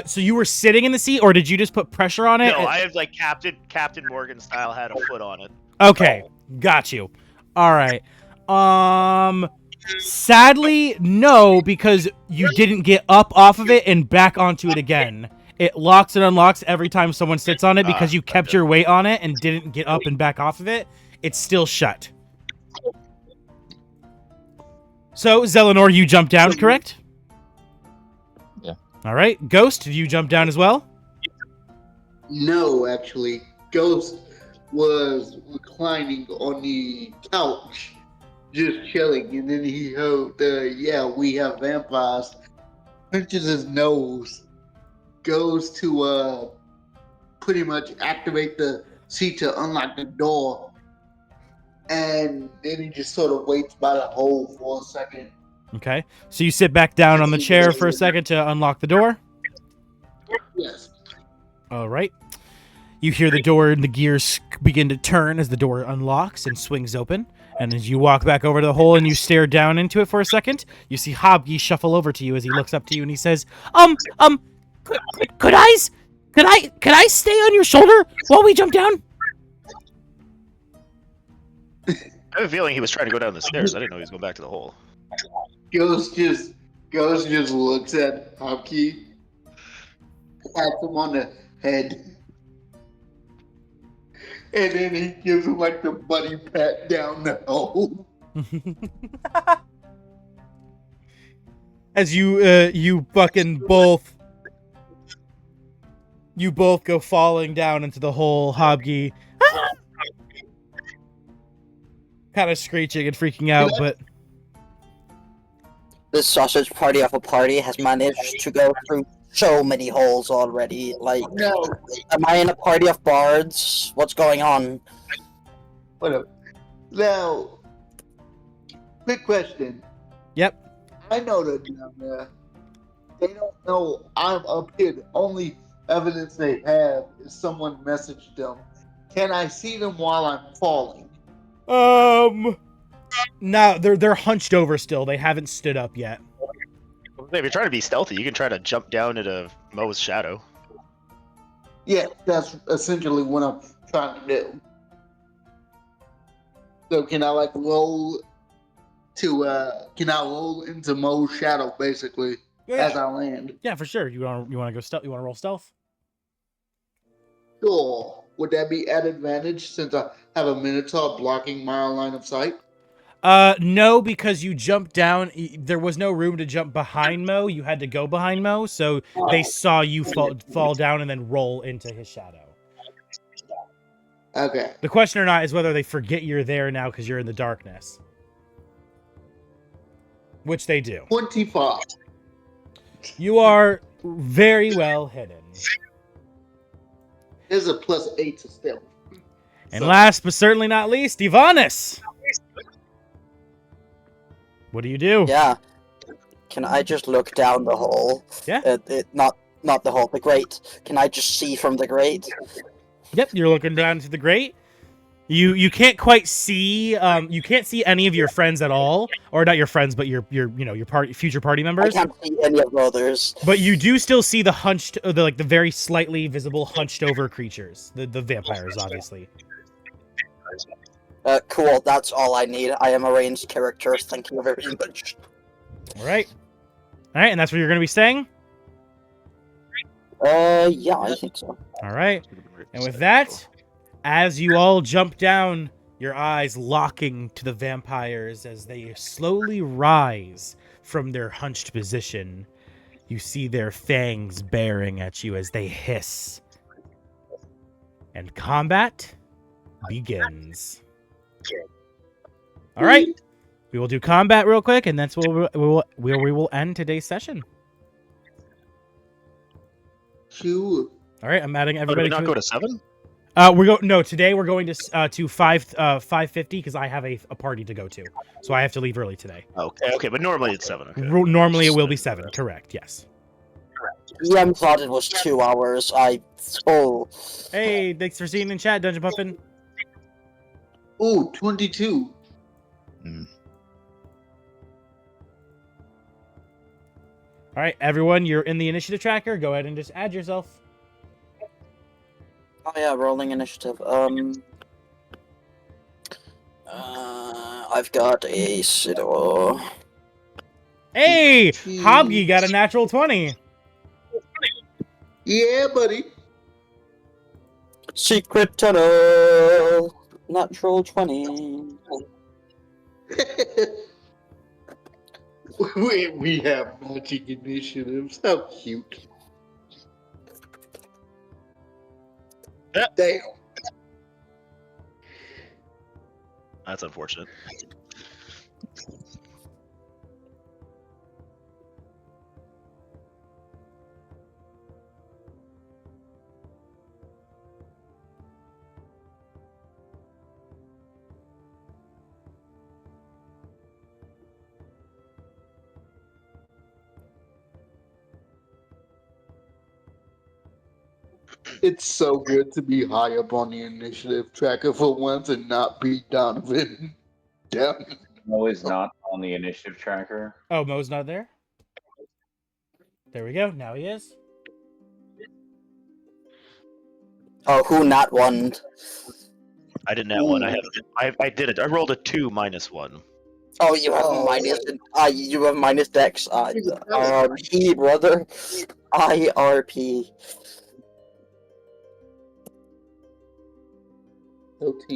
So you were sitting in the seat, or did you just put pressure on it? No, I have like Captain Morgan style had a foot on it. Okay, got you. All right. Sadly, no, because you didn't get up off of it and back onto it again. It locks and unlocks every time someone sits on it because you kept your weight on it and didn't get up and back off of it. It's still shut. So, Zelenor, you jumped down, correct? Yeah. All right. Ghost, did you jump down as well? No, actually, Ghost was reclining on the couch, just chilling, and then he heard, yeah, we have vampires. Pinches his nose, goes to pretty much activate the seat to unlock the door, and then he just sort of waits by the hole for a second. Okay. So you sit back down on the chair for a second to unlock the door? Yes. All right. You hear the door and the gears begin to turn as the door unlocks and swings open. And as you walk back over to the hole and you stare down into it for a second, you see Hobby shuffle over to you as he looks up to you and he says, could I stay on your shoulder while we jump down? I have a feeling he was trying to go down the stairs. I didn't know he was going back to the hole. Ghost just looks at Hopkey, pats him on the head, and then he gives him like the buddy pat down the hole. As you fucking both go falling down into the hole, Hobgy. Kind of screeching and freaking out, but This sausage party of a party has managed to go through so many holes already. Like, No, am I in a party of bards? What's going on? whatever. Now, quick question. yep. I know they're down there. They don't know I'm up here. The only evidence they have is someone messaged them. Can I see them while I'm falling? No, they're hunched over still. They haven't stood up yet. If you're trying to be stealthy, you can try to jump down into Mo's shadow. Yeah, that's essentially what I'm trying to do. So can I roll into Mo's shadow basically as I land? Yeah, for sure. You want to go stealth? You want to roll stealth? Sure. Would that be at advantage since I have a Minotaur blocking my line of sight? No, because you jumped down. There was no room to jump behind Mo. You had to go behind Mo, so they saw you fall down and then roll into his shadow. Okay. The question or not is whether they forget you're there now because you're in the darkness. Which they do. 25. You are very well hidden. There's a +8 to stealth. And last but certainly not least, Ivanis. What do you do? Yeah. Can I just look down the hole? Yeah. Not the hole, the grate. Can I just see from the grate? Yep, you're looking down to the grate. You can't quite see. You can't see any of your friends at all, or not your friends, but your future party I members. can't see any of the others. But you do still see the hunched, the very slightly visible hunched over creatures, the vampires, obviously. Cool, that's all I need. I am a ranged character, thank you very much. All right, and that's where you're going to be staying. Yeah, I think so. All right, and with that, as you all jump down, your eyes locking to the vampires as they slowly rise from their hunched position, you see their fangs baring at you as they hiss. And combat begins. All right, we will do combat real quick, and that's where we will end today's session. Sure. All right, I'm adding everybody. Did we not go to 7? Today we're going to 5:50 because I have a party to go to, so I have to leave early today. Okay, but normally it's 7. Okay. Normally it will be 7. Correct. Yes. DM thought it was 2 hours. Hey, thanks for seeing in chat, Dungeon Puffin. Oh, 22. All right, everyone, you're in the initiative tracker. Go ahead and just add yourself. Oh yeah, rolling initiative. I've got a Sidor. Hey, Hobgy got a natural 20. Yeah, buddy. Secret tunnel. Natural 20. we have matching initiatives. How cute. Yeah. Damn. That's unfortunate. It's so good to be high up on the initiative tracker for once and not beat Donovan down. Mo is not on the initiative tracker. Oh, Mo's not there? There we go. Now he is. Oh, who not won? I didn't have one. I did it. I rolled a 2 minus 1. Oh, you have minus. You have minus dex. IRP, brother. IRP.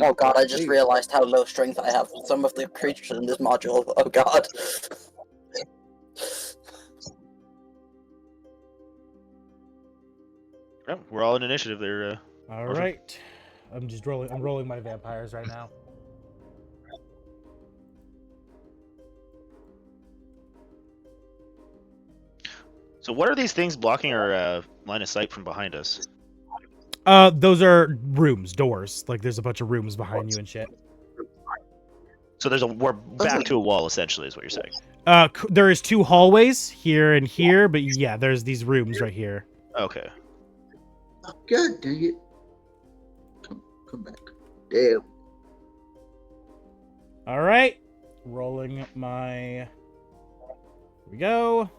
Oh god, I just realized how low strength I have with some of the creatures in this module. Oh god. Yeah, we're all in initiative there. All right. I'm rolling my vampires right now. So what are these things blocking our line of sight from behind us? Those are rooms, doors. Like there's a bunch of rooms behind you and shit. So we're back to a wall, essentially, is what you're saying. There is 2 hallways here and here, but yeah, there's these rooms right here. Okay. Oh, God dang it. Come back. Damn. All right. Rolling my... Here we go.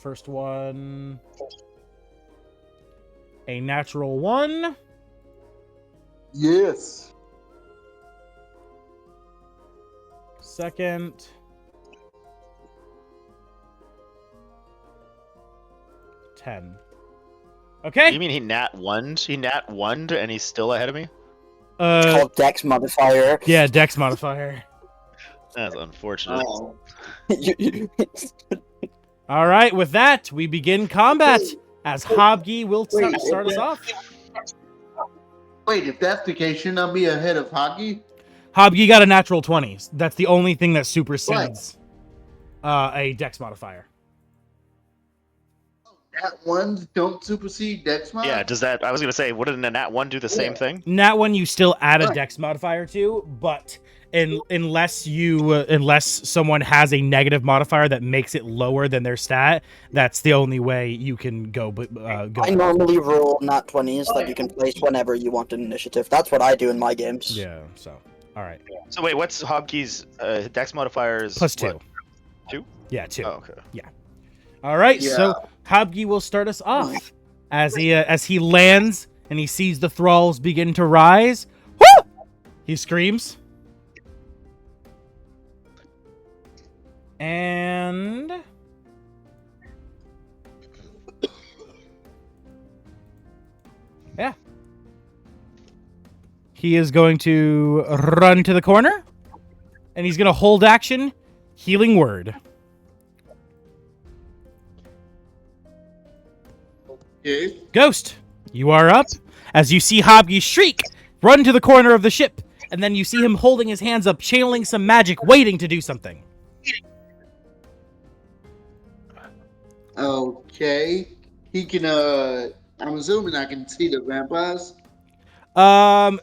First one... A natural 1. Yes. Second. 10. Okay. You mean he nat 1'd? He nat 1'd and he's still ahead of me? It's called dex modifier. Yeah, dex modifier. That's unfortunate. Oh. All right, with that, we begin combat. As Hobgy will start us off. Wait, if that's the case, shouldn't I be ahead of Hockey? Hobgy got a natural 20. That's the only thing that supersedes a dex modifier. Nat 1s don't supersede Dex mod? Yeah, does that... I was going to say, wouldn't a nat 1 do the same thing? Nat 1 you still add a dex modifier to, but unless someone has a negative modifier that makes it lower than their stat, that's the only way you can go. I normally roll nat 20s that you can place whenever you want an initiative. That's what I do in my games. Yeah, so all right. So wait, what's Hobkey's dex modifiers? Plus 2. What? 2? Yeah, 2. Oh, okay. Yeah. All right, Yeah. so Hobgy will start us off as he lands and he sees the thralls begin to rise. Woo! He screams. And yeah. He is going to run to the corner and he's going to hold action, healing word. Okay. Ghost, you are up. As you see Hobgy shriek, run to the corner of the ship, and then you see him holding his hands up, channeling some magic, waiting to do something. Okay. He can, I'm assuming I can see the vampires.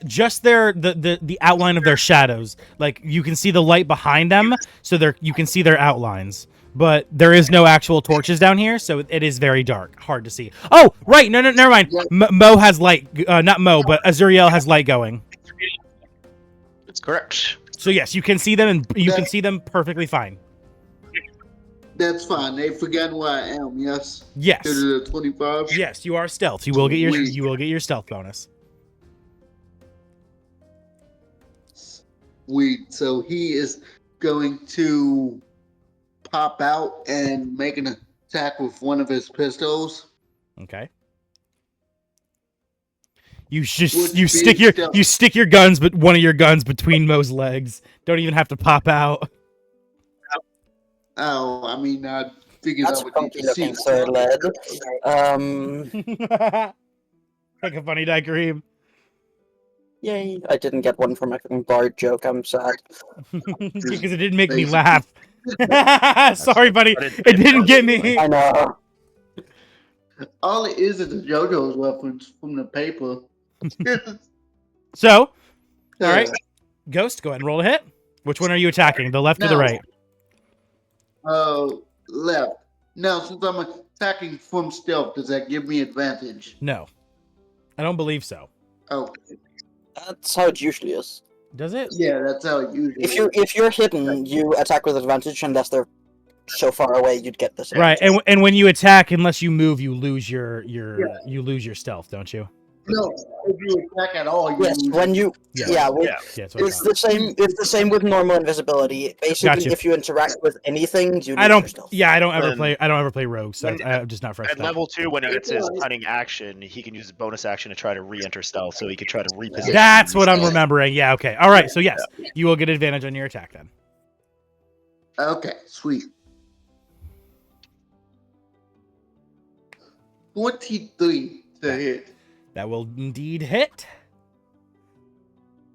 Just the outline of their shadows. Like you can see the light behind them, so you can see their outlines. But there is no actual torches down here, so it is very dark, hard to see. Oh, right, no, never mind. Mo has light, not Mo, but Azuriel has light going. That's correct. So yes, you can see them, and you can see them perfectly fine. That's fine. They've forgotten where I am. Yes. Yes. To the 25. Yes, you are stealth. You will get your stealth bonus. Sweet. So he is going to pop out and make an attack with one of his pistols. Okay. You stick your guns, but one of your guns between Mo's legs. Don't even have to pop out. Oh, I mean, I figured That's I would funky need to see looking, Sir Led. Like a funny die cream. Yay! I didn't get one for my fucking bard joke. I'm sad. Because it didn't make me laugh. Sorry, buddy. It didn't get me. I know. All it is the JoJo's reference from the paper. So, all right. Ghost, go ahead and roll a hit. Which one are you attacking? The left or the right? Left. Now, since I'm attacking from stealth, does that give me advantage? No. I don't believe so. Okay. That's how it usually is. Does it? Yeah, that's how it usually is. If you're hidden, you attack with advantage unless they're so far away you'd get this. Right, and when you attack, unless you move, you lose your stealth, don't you? No, if you attack at all, you Yes, lose. when you Yeah, it's the same. It's the same with normal invisibility. Basically, Gotcha. if you interact with anything, you lose I don't. your stealth. Yeah, I don't ever play rogue, so I'm just not fresh. At level 2, when he gets his cunning action, he can use his bonus action to try to re-enter stealth, so he can try to reposition. That's what I'm remembering. Yeah. Okay. All right. So yes, you will get advantage on your attack then. Okay, sweet. 23 to hit. That will indeed hit.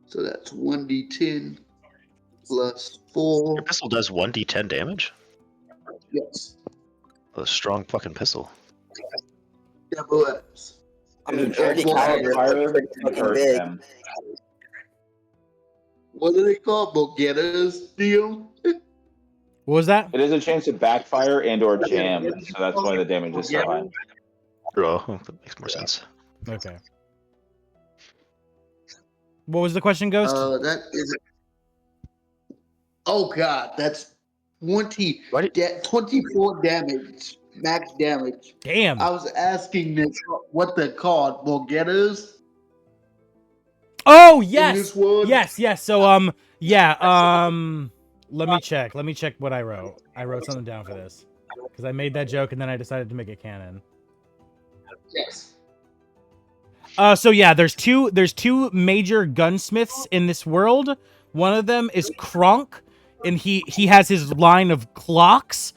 So that's 1d10 plus 4. Your pistol does 1d10 damage? Yes. A strong fucking pistol. Double X. I mean, Check early for calibers fire are pretty and fucking hurt big. them. What do they call Bogetta's deal? What was that? It is a chance to backfire and/or jam, so that's why the damage is so high. Oh, that makes more sense. Okay. What was the question, Ghost? That is. Oh god, that's 24 damage, max damage. Damn. I was asking this what they're called, Bogettas. Oh In yes, this world? yes. So let me check what I wrote. I wrote something down for this because I made that joke and then I decided to make it canon. Yes. So yeah, there's two major gunsmiths in this world. One of them is Kronk, and he has his line of clocks.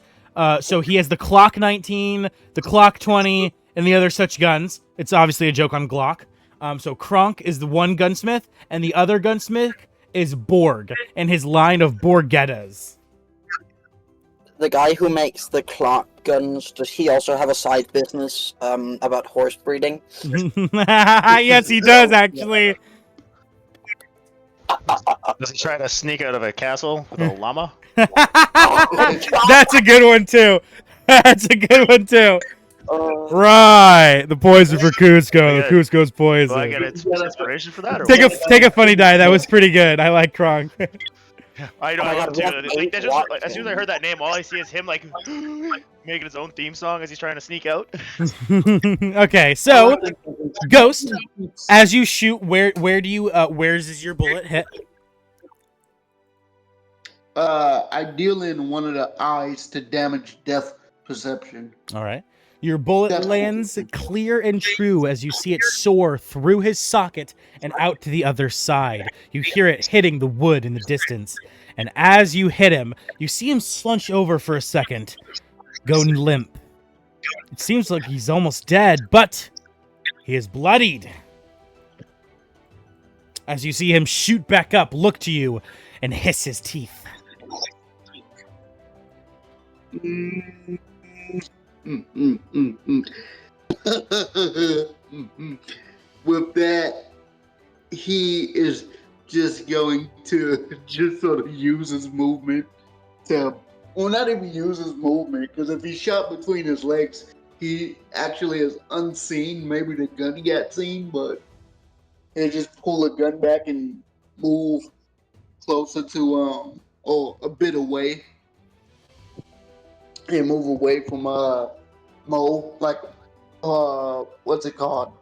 So he has the Clock 19, the Clock 20, and the other such guns. It's obviously a joke on Glock. So Kronk is the one gunsmith, and the other gunsmith is Borg, and his line of Borgettas. The guy who makes the clock guns, does he also have a side business about horse breeding? Yes, he does, actually. Does he try to sneak out of a castle with a llama? That's a good one, too. That's a good one, too. Right. The poison for Cusco. The Cusco's poison. Do I get inspiration for that? Or Take a funny die. That was pretty good. I like Kronk. I know. Oh my I love God, too. what Like, that's eight just, watts as soon as I heard that name, all I see is him like making his own theme song as he's trying to sneak out. Okay, so Ghost, as you shoot, where do you where's does your bullet hit? I deal in one of the eyes to damage depth perception. All right. Your bullet lands clear and true as you see it soar through his socket and out to the other side. You hear it hitting the wood in the distance. And as you hit him, you see him slunch over for a second, go limp. It seems like he's almost dead, but he is bloodied. As you see him shoot back up, look to you, and hiss his teeth. With that, he is just going to just sort of use his movement to, well, not even use his movement, because if he shot between his legs, he actually is unseen. Maybe the gun got seen, but he'll just pull the gun back and move closer to, or a bit away. and move away from Mo, like what's it called?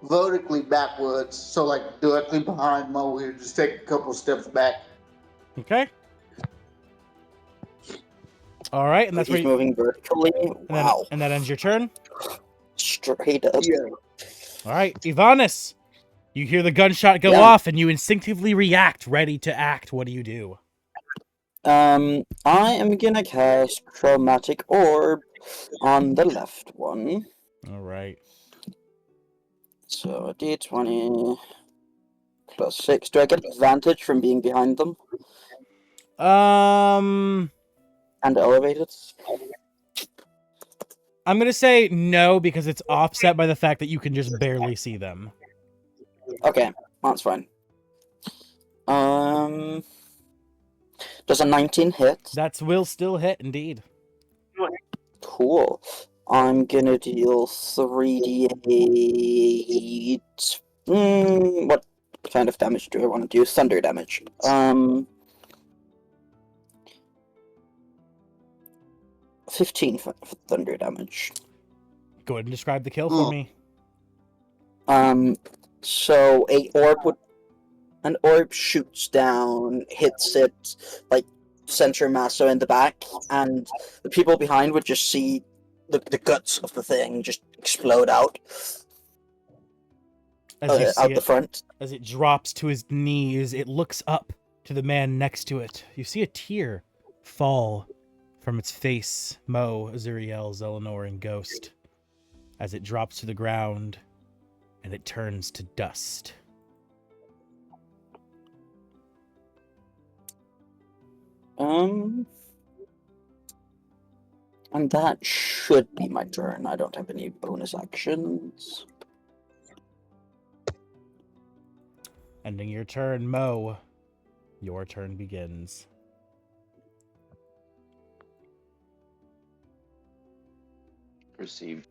Vertically backwards, so like directly behind Mo. Here, just take a couple steps back. Okay. All right, and that's where He's you, moving vertically. Wow. and that ends your turn. Straight up. Yeah. All right, Ivanis, you hear the gunshot go Yeah. off, and you instinctively react, ready to act. What do you do? I am gonna cast Chromatic Orb on the left one. All right. So a D20 plus 6. Do I get advantage from being behind them and elevated? I'm gonna say no because it's offset by the fact that you can just barely see them. Okay, that's fine. Does a 19 hit? That will still hit, indeed. Cool. I'm gonna deal 3d8. What kind of damage do I want to do? Thunder damage. 15 for thunder damage. Go ahead and describe the kill for me. So an orb shoots down, hits it, like, center masso in the back, and the people behind would just see the guts of the thing just explode out. As you see out it, the front. as it drops to his knees, it looks up to the man next to it. You see a tear fall from its face, Mo, Azuriel, Zelenor, and Ghost, as it drops to the ground and it turns to dust. And that should be my turn. I don't have any bonus actions. Ending your turn, Mo. Your turn begins. Received.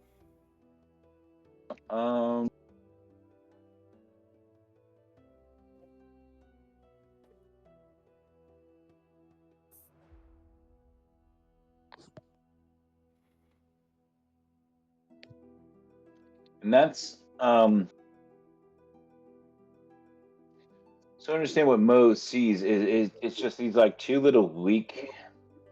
And that's so understand what Mo sees is it's just these like two little weak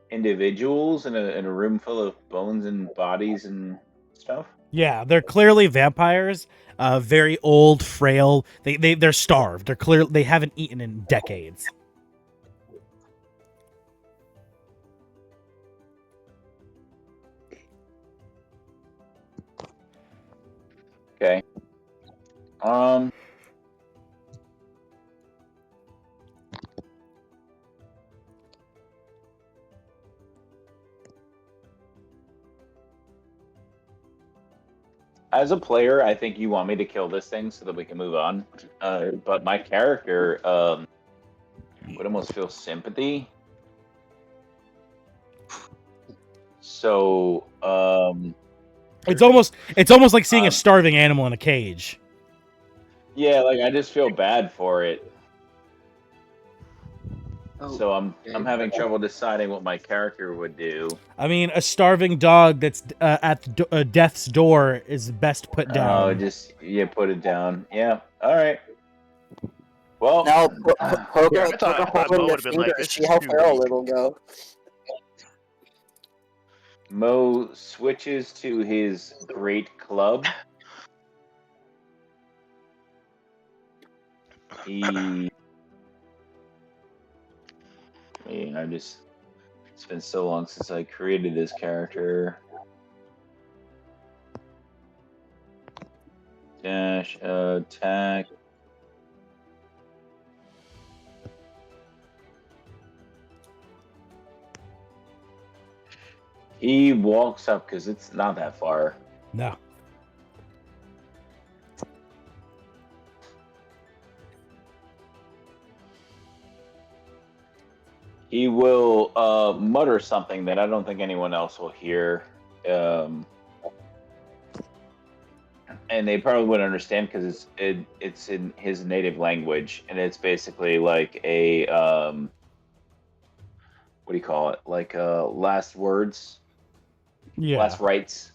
individuals in a room full of bones and bodies and stuff. Yeah, they're clearly vampires. Very old, frail. They're starved. They haven't eaten in decades. Okay. As a player, I think you want me to kill this thing so that we can move on. But my character would almost feel sympathy. So It's almost like seeing a starving animal in a cage. yeah, like I just feel bad for it. Oh, So I'm having trouble deciding what my character would do. I mean, a starving dog that's at death's door is best put down. Oh, just put it down. Yeah. All right. Well, Now, I Hoga, thought Mo would've been like, this see is how too feral weak. it'll go. Mo switches to his great club. It's been so long since I created this character. Dash attack. He walks up because it's not that far. No. He will mutter something that I don't think anyone else will hear. And they probably wouldn't understand because it's in his native language, and it's basically like a what do you call it? Like last words. Yeah. last rites.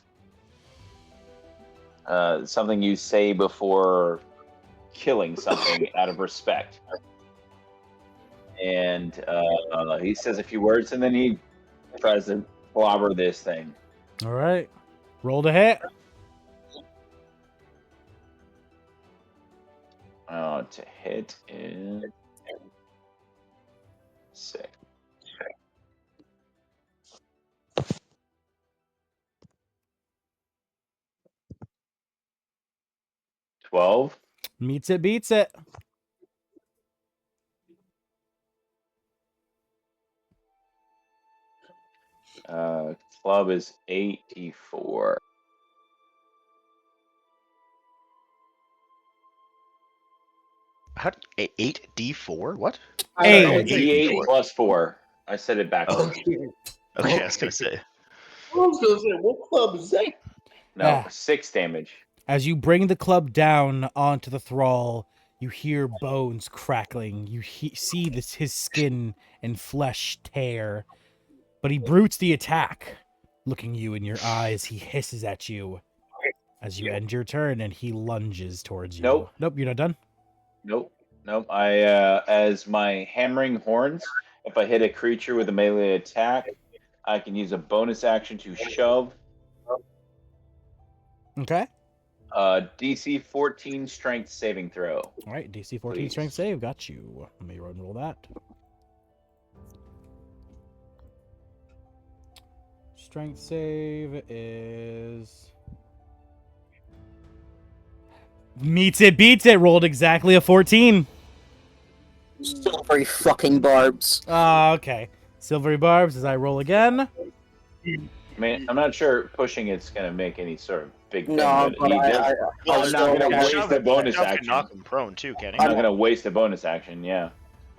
Something you say before killing something out of respect. And he says a few words, and then he tries to clobber this thing. All right. Roll to hit. To hit is 6. $12. Meets it, beats it. Club is 84. How 8d4? What? Hey. No, Oh, D8 plus 4. I said it backwards. Okay, I was gonna say. I was gonna say, what club is that? No, Ah. 6 damage. As you bring the club down onto the thrall, you hear bones crackling. You see his skin and flesh tear. But he brutes the attack. Looking you in your eyes, he hisses at you as you end your turn, and he lunges towards you. Nope. Nope, you're not done? Nope. I as my hammering horns, if I hit a creature with a melee attack, I can use a bonus action to shove. Okay. DC 14 strength saving throw. All right, DC 14 Please. strength save. Got you. Let me roll that. Strength save is... Meets it, beats it. Rolled exactly a 14. Silvery fucking barbs. Oh, okay. Silvery barbs as I roll again. I mean, I'm not sure pushing it's going to make any sort of big thing, No, but he does. I'm not going to Yeah, waste shove the it, bonus shove can action. knock him prone too, can he? I'm not going to waste a bonus action, yeah.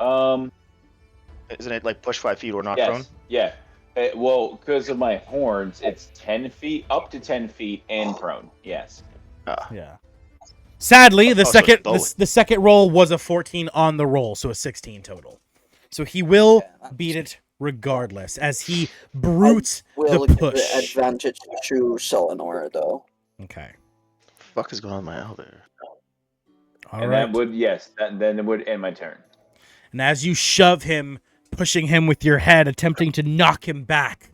Isn't it like push 5 feet or knock Yes, prone? yeah. Well, because of my horns, it's 10 feet, up to 10 feet, and prone. Yes. Yeah. Sadly, the Oh, so it's second both. the second roll was a 14 on the roll, so a 16 total. So he will beat it regardless, as he brutes Will the give push. advantage to Selenor, though. Okay. Fuck is going on in my elevator? All And right. that would, yes, then it would end my turn. And as you shove him, pushing him with your head, attempting to knock him back,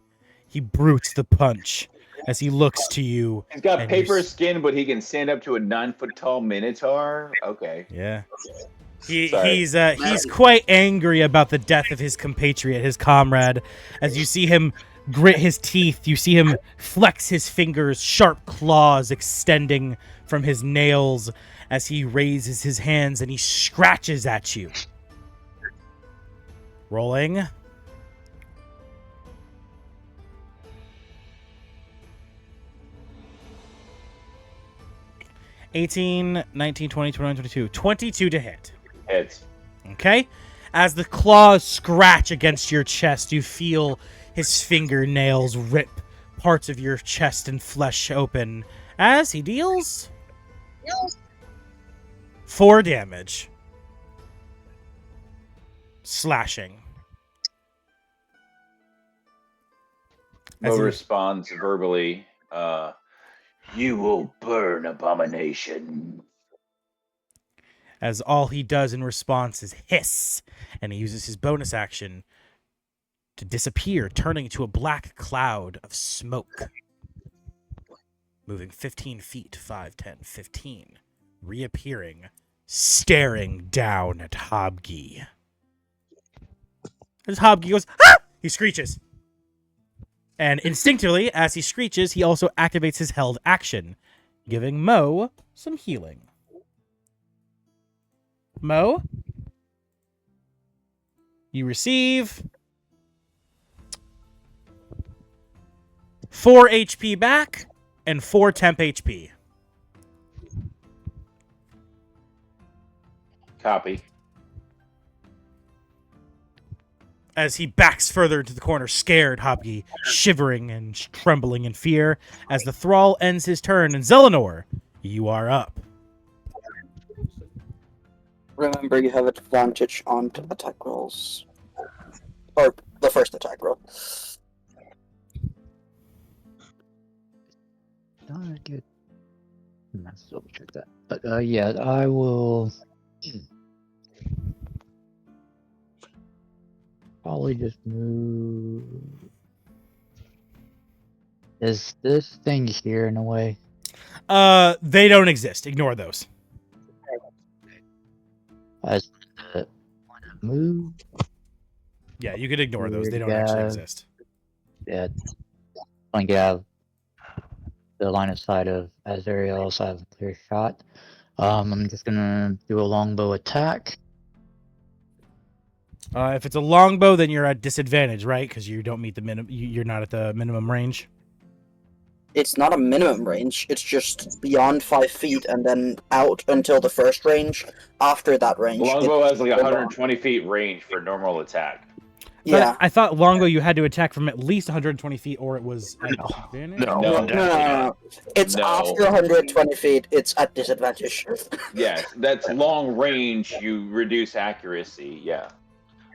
he brutes the punch as he looks to you. He's got and paper you skin, but he can stand up to a 9-foot-tall minotaur. Okay. Yeah. Sorry. He's quite angry about the death of his compatriot, his comrade. As you see him grit his teeth, you see him flex his fingers, sharp claws extending from his nails as he raises his hands and he scratches at you. Rolling. $18, $19, $20, $21, $22. 22 to hit. Hits. Okay? As the claws scratch against your chest, you feel his fingernails rip parts of your chest and flesh open as he deals 4 damage. Slashing. Mo responds verbally, you will burn, abomination. As all he does in response is hiss, and he uses his bonus action to disappear, turning into a black cloud of smoke. Moving 15 feet, 5, 10, 15. Reappearing, staring down at Hobgi. As Hobgi goes, ah! He screeches. And instinctively, as he screeches, he also activates his held action, giving Mo some healing. Mo, you receive 4 HP back and 4 temp HP. Copy. As he backs further into the corner, scared, Hobgi, shivering and trembling in fear, as the thrall ends his turn. And Zelenor, you are up. Remember, you have advantage on attack rolls. Or the first attack roll. not good. Let's double check that. But yeah, I will probably just move. Is this thing here in a way? They don't exist. Ignore those. I just want to move. Yeah, you could ignore those. They don't Yeah. actually exist. Yeah, want to get out of the line of sight of Azariel, so I have a clear shot. I'm just gonna do a longbow attack. If it's a longbow, then you're at disadvantage, right? Because you don't meet the minimum. You're not at the minimum range. It's not a minimum range. It's just beyond 5 feet and then out until the first range. After that range, Longbow has like 120 feet range for normal attack. Yeah. I thought longbow you had to attack from at least 120 feet, or it was at disadvantage. No. No. It's No. after 120 feet. It's at disadvantage. Yes, that's long range. You reduce accuracy. Yeah,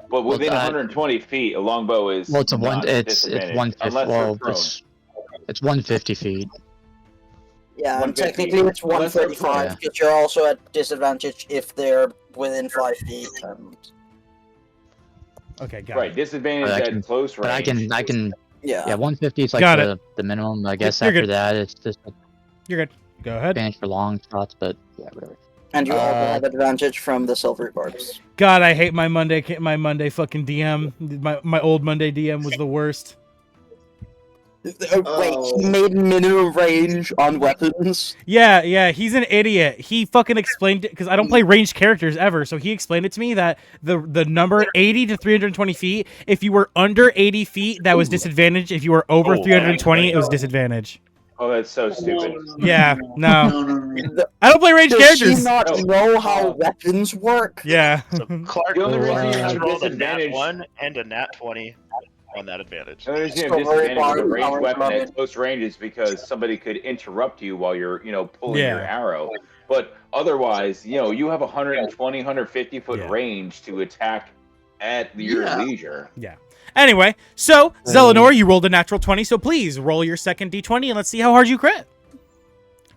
but within 120 feet, a longbow is Well, it's a not it's disadvantage 150. unless Well, they're prone. it's 150 feet. Yeah, and 150. technically it's Unless they're 135 prone. because you're also at disadvantage if they're within 5 feet. Okay, got Right, it. disadvantage But I at can- close range. But I can. Yeah. Yeah, 150 is like Got it. the minimum. I guess You're after good. that, it's just You're good. Go ahead. advantage for long shots. But yeah, whatever. And you also have advantage from the silver barbs. God, I hate my Monday fucking DM. My old Monday DM was the worst. Wait, he made minimum range on weapons? Yeah, he's an idiot. He fucking explained it because I don't play ranged characters ever, so he explained it to me that the number 80 to 320 feet, if you were under 80 feet, that was disadvantage. If you were over 320, it was disadvantage. Oh, that's so stupid. Yeah, no. No. I don't play ranged Does he characters. not No. know how weapons work? Yeah. So Clark The only reason you have rolled a nat disadvantage- 1 and a nat 20 on that advantage. The only reason you So have very disadvantage with a far ranged power weapon running. at close range is because somebody could interrupt you while you're, pulling your Yeah. arrow. But otherwise, you have 120, 150 foot Yeah. range to attack at your Yeah. leisure. Anyway, so Zelenor, you rolled a natural 20, so please roll your second d20 and let's see how hard you crit.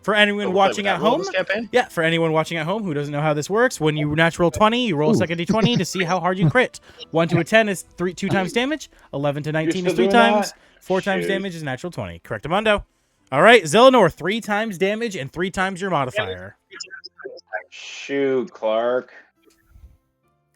For anyone watching at home, yeah, for anyone watching at home who doesn't know how this works, when you natural 20, you roll a second d20 to see how hard you crit. 1 to a 10 is 2 times damage. 11 to 19 is 3 still doing times. that? 4 times Shoot. damage is natural 20. Correctamundo. All right, Zelenor, 3 times damage and 3 times your modifier. Shoot, Clark.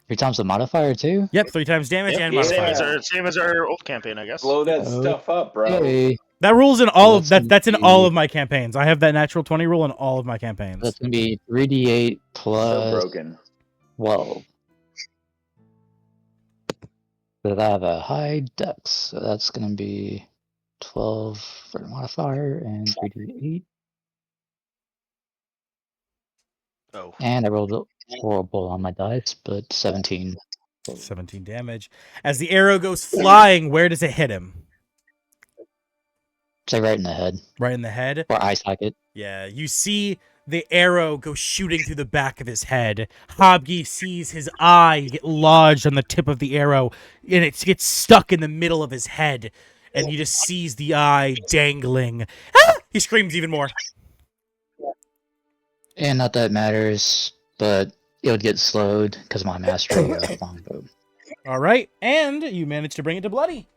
3 times the modifier too. Yep, 3 times damage and Yeah. modifier. Same as our old campaign, I guess. Blow that Oh. stuff up, bro. Hey, That rules in all of That's that's in gonna all be- of my campaigns. I have that natural 20 rule in all of my campaigns. that's gonna be 3d8 So plus broken. 12. But I have a high dex, so that's gonna be 12 for the modifier and 3d8. Oh. And I rolled horrible on my dice, but 17. 17 damage. As the arrow goes flying, where does it hit him? Say right in the head, Right in the head? or eye socket. Yeah, you see the arrow go shooting through the back of his head. Hobgi sees his eye get lodged on the tip of the arrow, and it gets stuck in the middle of his head, and he just sees the eye dangling. Ah! He screams even more. And not that it matters, but it would get slowed because my mastery of longbow. All right, and you manage to bring it to bloody.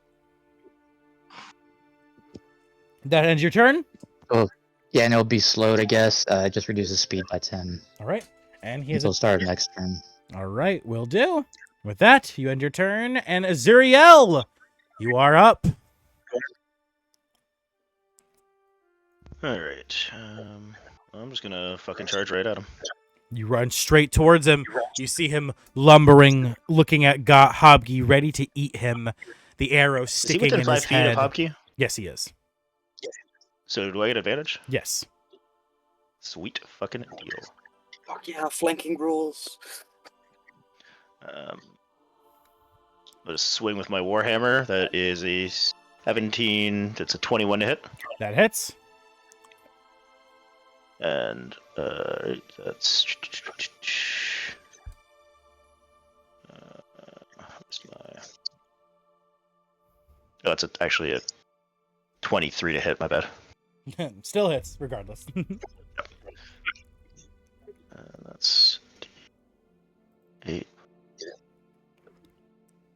That ends your turn. Yeah, and it'll be slowed, I guess. It just reduces speed by 10 All right, and he has until a... start of next turn. All right, will do. With that, you end your turn, and Azuriel, you are up. Alright. I'm just gonna fucking charge right at him. You run straight towards him. You see him lumbering, looking at Hobgi, ready to eat him. The arrow Is he sticking within in 5 his feet head. of Hobkey? Yes, he is. So do I get advantage? Yes. Sweet fucking deal. Fuck yeah, flanking rules. I'm gonna swing with my Warhammer. That is a 17. That's a 21 to hit. That hits. And that's where's my... Oh, it's actually a 23 to hit. My bad. Still hits, regardless. That's 8.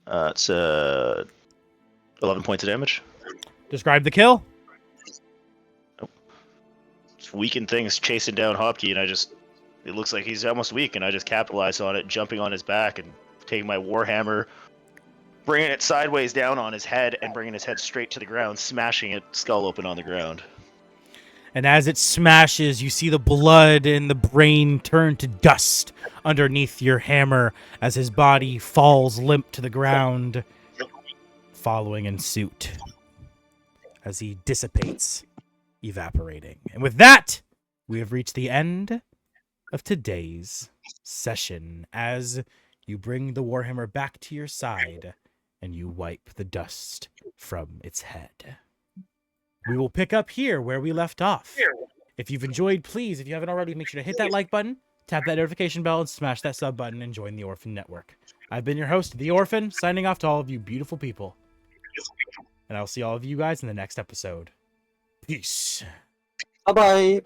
It's 11 points of damage. Describe the kill. Just weakened things chasing down Hopkey, and it looks like he's almost weak, and I just capitalize on it, jumping on his back and taking my Warhammer, bringing it sideways down on his head, and bringing his head straight to the ground, smashing it skull open on the ground. And as it smashes, you see the blood and the brain turn to dust underneath your hammer as his body falls limp to the ground, following in suit as he dissipates, evaporating. And with that, we have reached the end of today's session as you bring the Warhammer back to your side and you wipe the dust from its head. We will pick up here where we left off. If you've enjoyed, please, if you haven't already, make sure to hit that like button, tap that notification bell, and smash that sub button and join the Orphan Network. I've been your host, The Orphan, signing off to all of you beautiful people. And I'll see all of you guys in the next episode. Peace. Bye-bye.